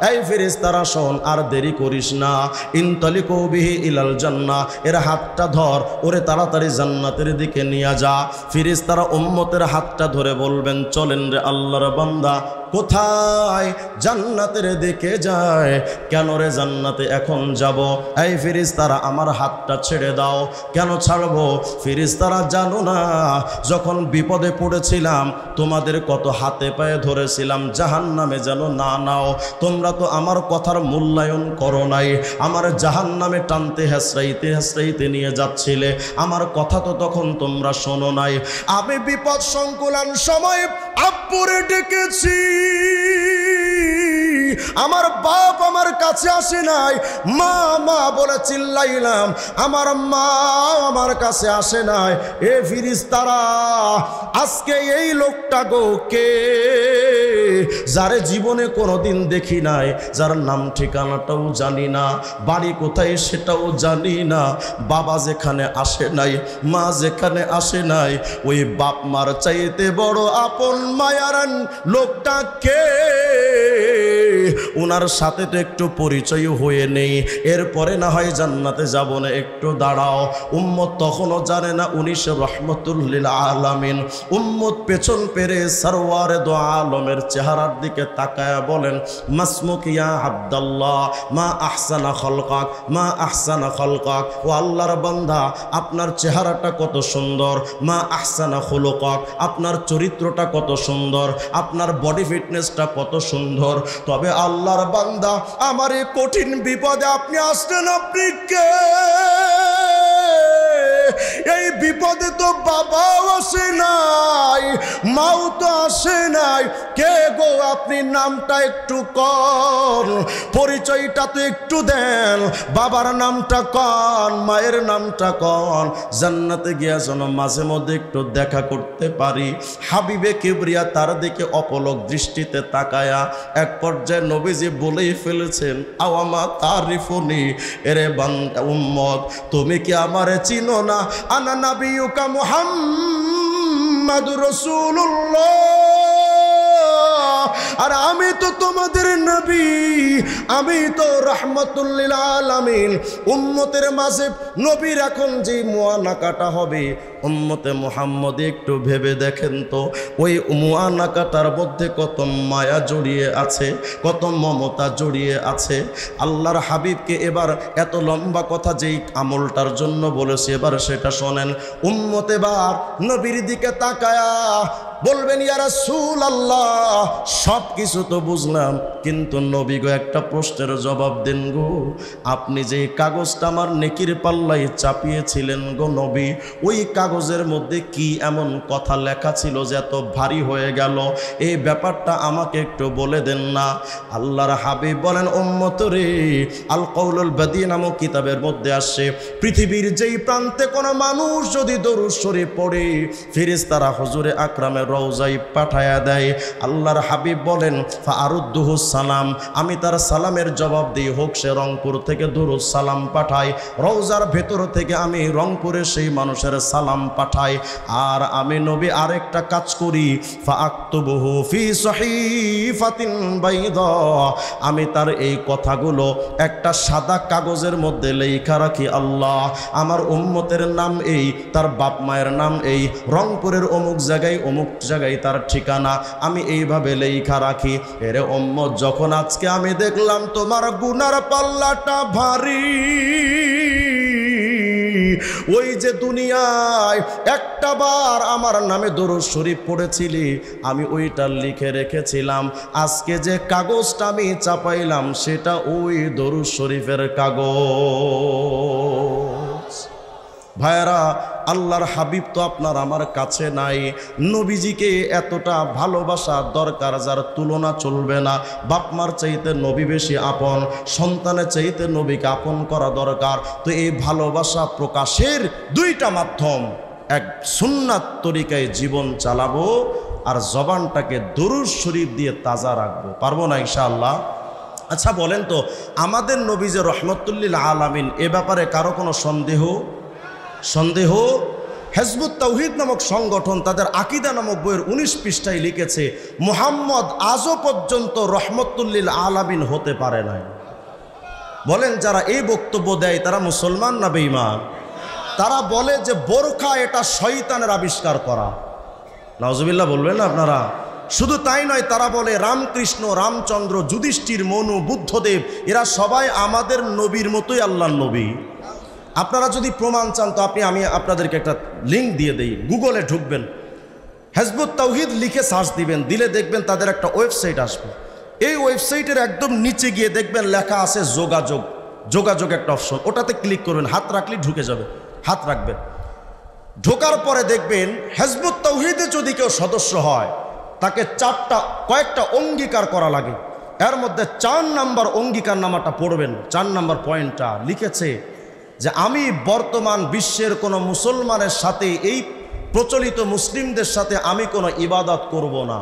এই ফেরেশতারা শোন, আর দেরি করিস না, ইনতালিকু বিহি ইলাল জান্নাহ, এর হাতটা ধর, ওরে তাড়াতাড়ি জান্নাতের দিকে নিয়ে যা। ফেরেশতারা উম্মতের হাতটা ধরে বলবেন, চলেন রে আল্লাহর বান্দা, কোথায়? জান্নাতের দিকে যায়। কেন রে জান্নাতে এখন যাব? এই ফেরেশতারা আমার হাতটা ছেড়ে দাও। কেন ছাড়বো? ফেরেশতারা জানো না যখন বিপদে পড়েছিলাম তোমাদের কত হাতে পায়ে ধরেছিলাম জাহান্নামে যেন না নাও, তোমরা তো আমার কথার মূল্যায়ন করো নাই, আমার জাহান্নামে টানতে হেসরাইতে হেসরাইতে নিয়ে যাচ্ছিলে, আমার কথা তো তখন তোমরা শোনো নাই। আমি বিপদ সংকুলান সময় আব্বুরে ডেকেছি, আমার বাপ আমার কাছে আসে নাই, মা মা বলে চিল্লাইলাম, আমার মা আমার কাছে আসে নাই। এ ফেরেশতারা আজকে এই লোকটা গো কে? যারে জীবনে কোনোদিন দেখি নাই, যার নাম ঠিকানাটাও জানি না, বাড়ি কোথায় সেটাও জানি না, বাবা যেখানে আসে নাই, মা যেখানে আসে নাই, ওই বাপ মার চাইতে বড় আপন মায়ারান লোকটা কে, ওনার সাথে তো একটু পরিচয় হয়ে নেই, এরপরে না হয় জান্নাতে যাব না, একটু দাঁড়াও। উম্মত তখনও জানে না উনি সে রহমতুল লিল আলামিন। উম্মত পেছন পেরে সরওয়ারে দো আলমের চেহারার দিকে তাকায়া বলেন, মাসমুক ইয়া আব্দুল্লাহ, মা আহসানা খলকাক, মা আহসানা খলকাক। ও আল্লাহর বান্দা, আপনার চেহারাটা কত সুন্দর, মা আহসানা খুলুকাক, আপনার চরিত্রটা কত সুন্দর, আপনার বডি ফিটনেসটা কত সুন্দর। তবে আল্লাহর বান্দা, আমার এই কঠিন বিপদে আপনি আসলেন, আপনি কে? এই বিপদে তো বাবাও আসে নাই, মাও তো আসে নাই, কে গো আপনি? নামটা একটু কন, পরিচয়টা তো একটু দেন, বাবার নামটা কন, মায়ের নামটা কন, জান্নাতে গিয়া যেন মাঝে মধ্যে একটু দেখা করতে পারি। হাবিবে কিবরিয়া তার দিকে অপলক দৃষ্টিতে তাকায়া এক পর্যায়ে নবীজি বলেই ফেলেছেন, আওয়ামা তারিফুনি, এরে বান্দা উম্মত, তুমি কি আমারে চিনো না? আনা নাবিয়ুকা মুহাম্মাদুর রাসূলুল্লাহ, আর আমি তো তোমাদের নবী, আমি তো রাহমাতুল লিল আলামিন। উম্মতের মাঝে নবীর এখন যে মুআনাকাটা হবে, উম্মতে মুহাম্মদী একটু ভেবে দেখেন তো, ওই মুআনাকাটার মধ্যে কত মায়া জড়িয়ে আছে, কত মমতা জড়িয়ে আছে। আল্লাহর হাবিবকে এবার এত লম্বা কথা যেই আমলটার জন্য বলেছে, এবার সেটা শোনেন। উম্মত এবার নবীর দিকে তাকায়া বলবেন, ইয়া রাসূলুল্লাহ, সব কিছু তো বুঝলাম, কিন্তু নবী গো একটা প্রশ্নের জবাব দেন গো, আপনি যে কাগজটা আমার নেকির পাল্লায় চাপিয়েছিলেন গো নবী, ওই কাগজের মধ্যে কি এমন কথা লেখা ছিল যে এত ভারী হয়ে গেল? এই ব্যাপারটা আমাকে একটু বলে দেন না। আল্লাহর হাবিব বলেন, উম্মত রে, আল কওলুল বাদী নামক কিতাবের মধ্যে আসে, পৃথিবীর যেই প্রান্তে কোনো মানুষ যদি দরুদ শরীফ পড়ে, ফেরেশতারা হুজুরে আকরামের রওজায় পাঠায়া দেয়। আল্লাহর হাবিব বলেন, ফাআরুদ্দুহু সালাম, আমি তার সালামের জবাব দিই, হোক সে রংপুর থেকে দরুদ সালাম পাঠায়, রওজার ভেতর থেকে আমি রংপুরে সেই মানুষের সালাম পাঠাই। আর আমি নবী আরেকটা কাজ করি, ফাআকতুবুহু ফি সহিফাতিন বাইদা, আমি তার এই কথাগুলো একটা সাদা কাগজের মধ্যে লেখা রাখি। আল্লাহ, আমার উম্মতের নাম এই, তার বাপ মায়ের নাম এই, রংপুরের অমুক জায়গায় তার ঠিকানা, আমি এইভাবে লেখা রাখি। এরে উম্মত, যখন আজকে আমি দেখলাম তোমার গুনার পাল্লাটা ভারী, ওই যে দুনিয়ায় একটা বার আমার নামে দরুদ শরীফ পড়েছিলি, আমি ওইটা লিখে রেখেছিলাম, আজকে যে কাগজটা আমি চাপাইলাম সেটা ওই দরুদ শরীফের কাগজ। ভাইরা, আল্লাহর হাবিব তো আপনার আমার কাছে নাই, নবীজিকে এতটা ভালোবাসা দরকার যার তুলনা চলবে না। বাপমার চাইতে নবী বেশি আপন, সন্তানের চাইতে নবীকে আপন করা দরকার। তো এই ভালোবাসা প্রকাশের দুইটা মাধ্যম, এক সুন্নাত তরিকায় জীবন চালাবো, আর জবানটাকে দরুদ শরীফ দিয়ে তাজা রাখবো। পারবো না ইনশাআল্লাহ? আচ্ছা বলেন তো, আমাদের নবী যে রহমতুল লিল আলামিন, এ ব্যাপারে কারো কোনো সন্দেহ? হিজবুত তাওহীদ নামক সংগঠন তাদের আকীদা নামক বইয়ের 19 পৃষ্ঠায় লিখেছে, মুহাম্মদ আজও পর্যন্ত রহমতুল লিল আলামিন হতে পারে নাই। বলেন, যারা এই বক্তব্য দেয় তারা মুসলমান না বেঈমান? তারা বলে যে বোরখা এটা শয়তানের আবিষ্কার করা। নাউজুবিল্লাহ বলবেন না আপনারা? শুধু তাই নয়, তারা বলে রামকৃষ্ণ, রামচন্দ্র, যুধিষ্ঠির, মনু, বুদ্ধদেব এরা সবাই আমাদের নবীর মতোই আল্লাহর নবী। আপনারা যদি প্রমাণ চান তো আমি আপনাদেরকে একটা লিঙ্ক দিয়ে দেই, গুগলে ঢুকবেন, হিজবুত তাওহীদ লিখে সার্চ দিবেন, দিলে দেখবেন তাদের একটা ওয়েবসাইট আসবে। এই ওয়েবসাইটের একদম নিচে গিয়ে দেখবেন লেখা আছে যোগাযোগ একটা অপশন, ওটাতে ক্লিক করবেন, হাত রাখলেই ঢুকে যাবে, হাত রাখবেন। ঢোকার পরে দেখবেন হিজবুত তাওহীদে যদি কেউ সদস্য হয়, তাকে কয়েকটা অঙ্গীকার করা লাগে। এর মধ্যে 4 নাম্বার অঙ্গীকার নামাটা পড়বেন, 4 নাম্বার পয়েন্টটা লিখেছে যে আমি বর্তমান বিশ্বের কোনো মুসলমানের সাথে, এই প্রচলিত মুসলিমদের সাথে আমি কোনো ইবাদত করব না।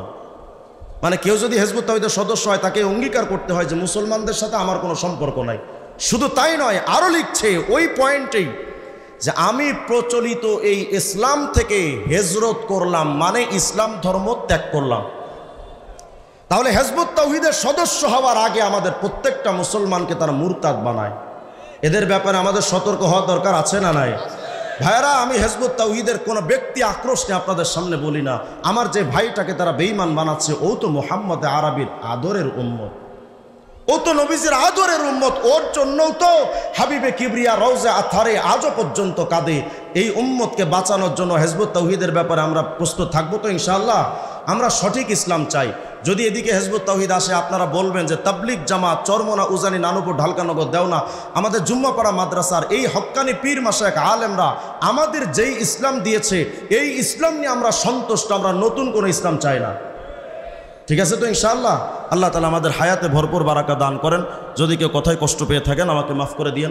মানে কেউ যদি হিজবুত তাওহীদের সদস্য হয় তাকে অঙ্গীকার করতে হয় যে মুসলমানদের সাথে আমার কোনো সম্পর্ক নাই। শুধু তাই নয়, আরও লিখছে ওই পয়েন্টেই যে আমি প্রচলিত এই ইসলাম থেকে হিজরত করলাম, মানে ইসলাম ধর্ম ত্যাগ করলাম। তাহলে হিজবুত তাওহীদের সদস্য হওয়ার আগে আমাদের প্রত্যেকটা মুসলমানকে তারা মুরতাদ বানায়। এদের ব্যাপারে আমাদের সতর্ক হওয়া দরকার আছে না নাই? ভাইরা, আমি হিজবুত তাওহীদের কোনো ব্যক্তি আক্রোশ নিয়ে আপনাদের সামনে বলি না। আমার যে ভাইটাকে তারা বেঈমান বানাচ্ছে, ও তো মুহাম্মদ আরবির আদরের উম্মত, ও তো নবীজির আদরের উম্মত। ওর জন্যও তো হাবিবে কিবরিয়া রওজা আথারে আজও পর্যন্ত কাঁদে। এই উম্মতকে বাঁচানোর জন্য হিজবুত তাওহীদের ব্যাপারে আমরা প্রস্তুত থাকবো তো ইনশাআল্লাহ। আমরা সঠিক ইসলাম চাই। যদি এদিকে হিজবুত তাওহীদ আসে, আপনারা বলবেন যে তাবলিগ জামাত, চরমনা, উজানি, নানুপুর, ঢালকানগর, দেওনা, আমাদের জুম্মাপাড়া মাদ্রাসার এই হক্কানি পীর মাশায়েখ আলেমরা আমাদের যেই ইসলাম দিয়েছে, এই ইসলাম নিয়ে আমরা সন্তুষ্ট, আমরা নতুন কোনো ইসলাম চাই না। ঠিক আছে তো ইনশাআল্লাহ। আল্লাহ তাআলা আমাদের হায়াতে ভরপুর বারাকা দান করেন। যদি কেউ কথায় কষ্ট পেয়ে থাকেন আমাকে মাফ করে দিয়েন।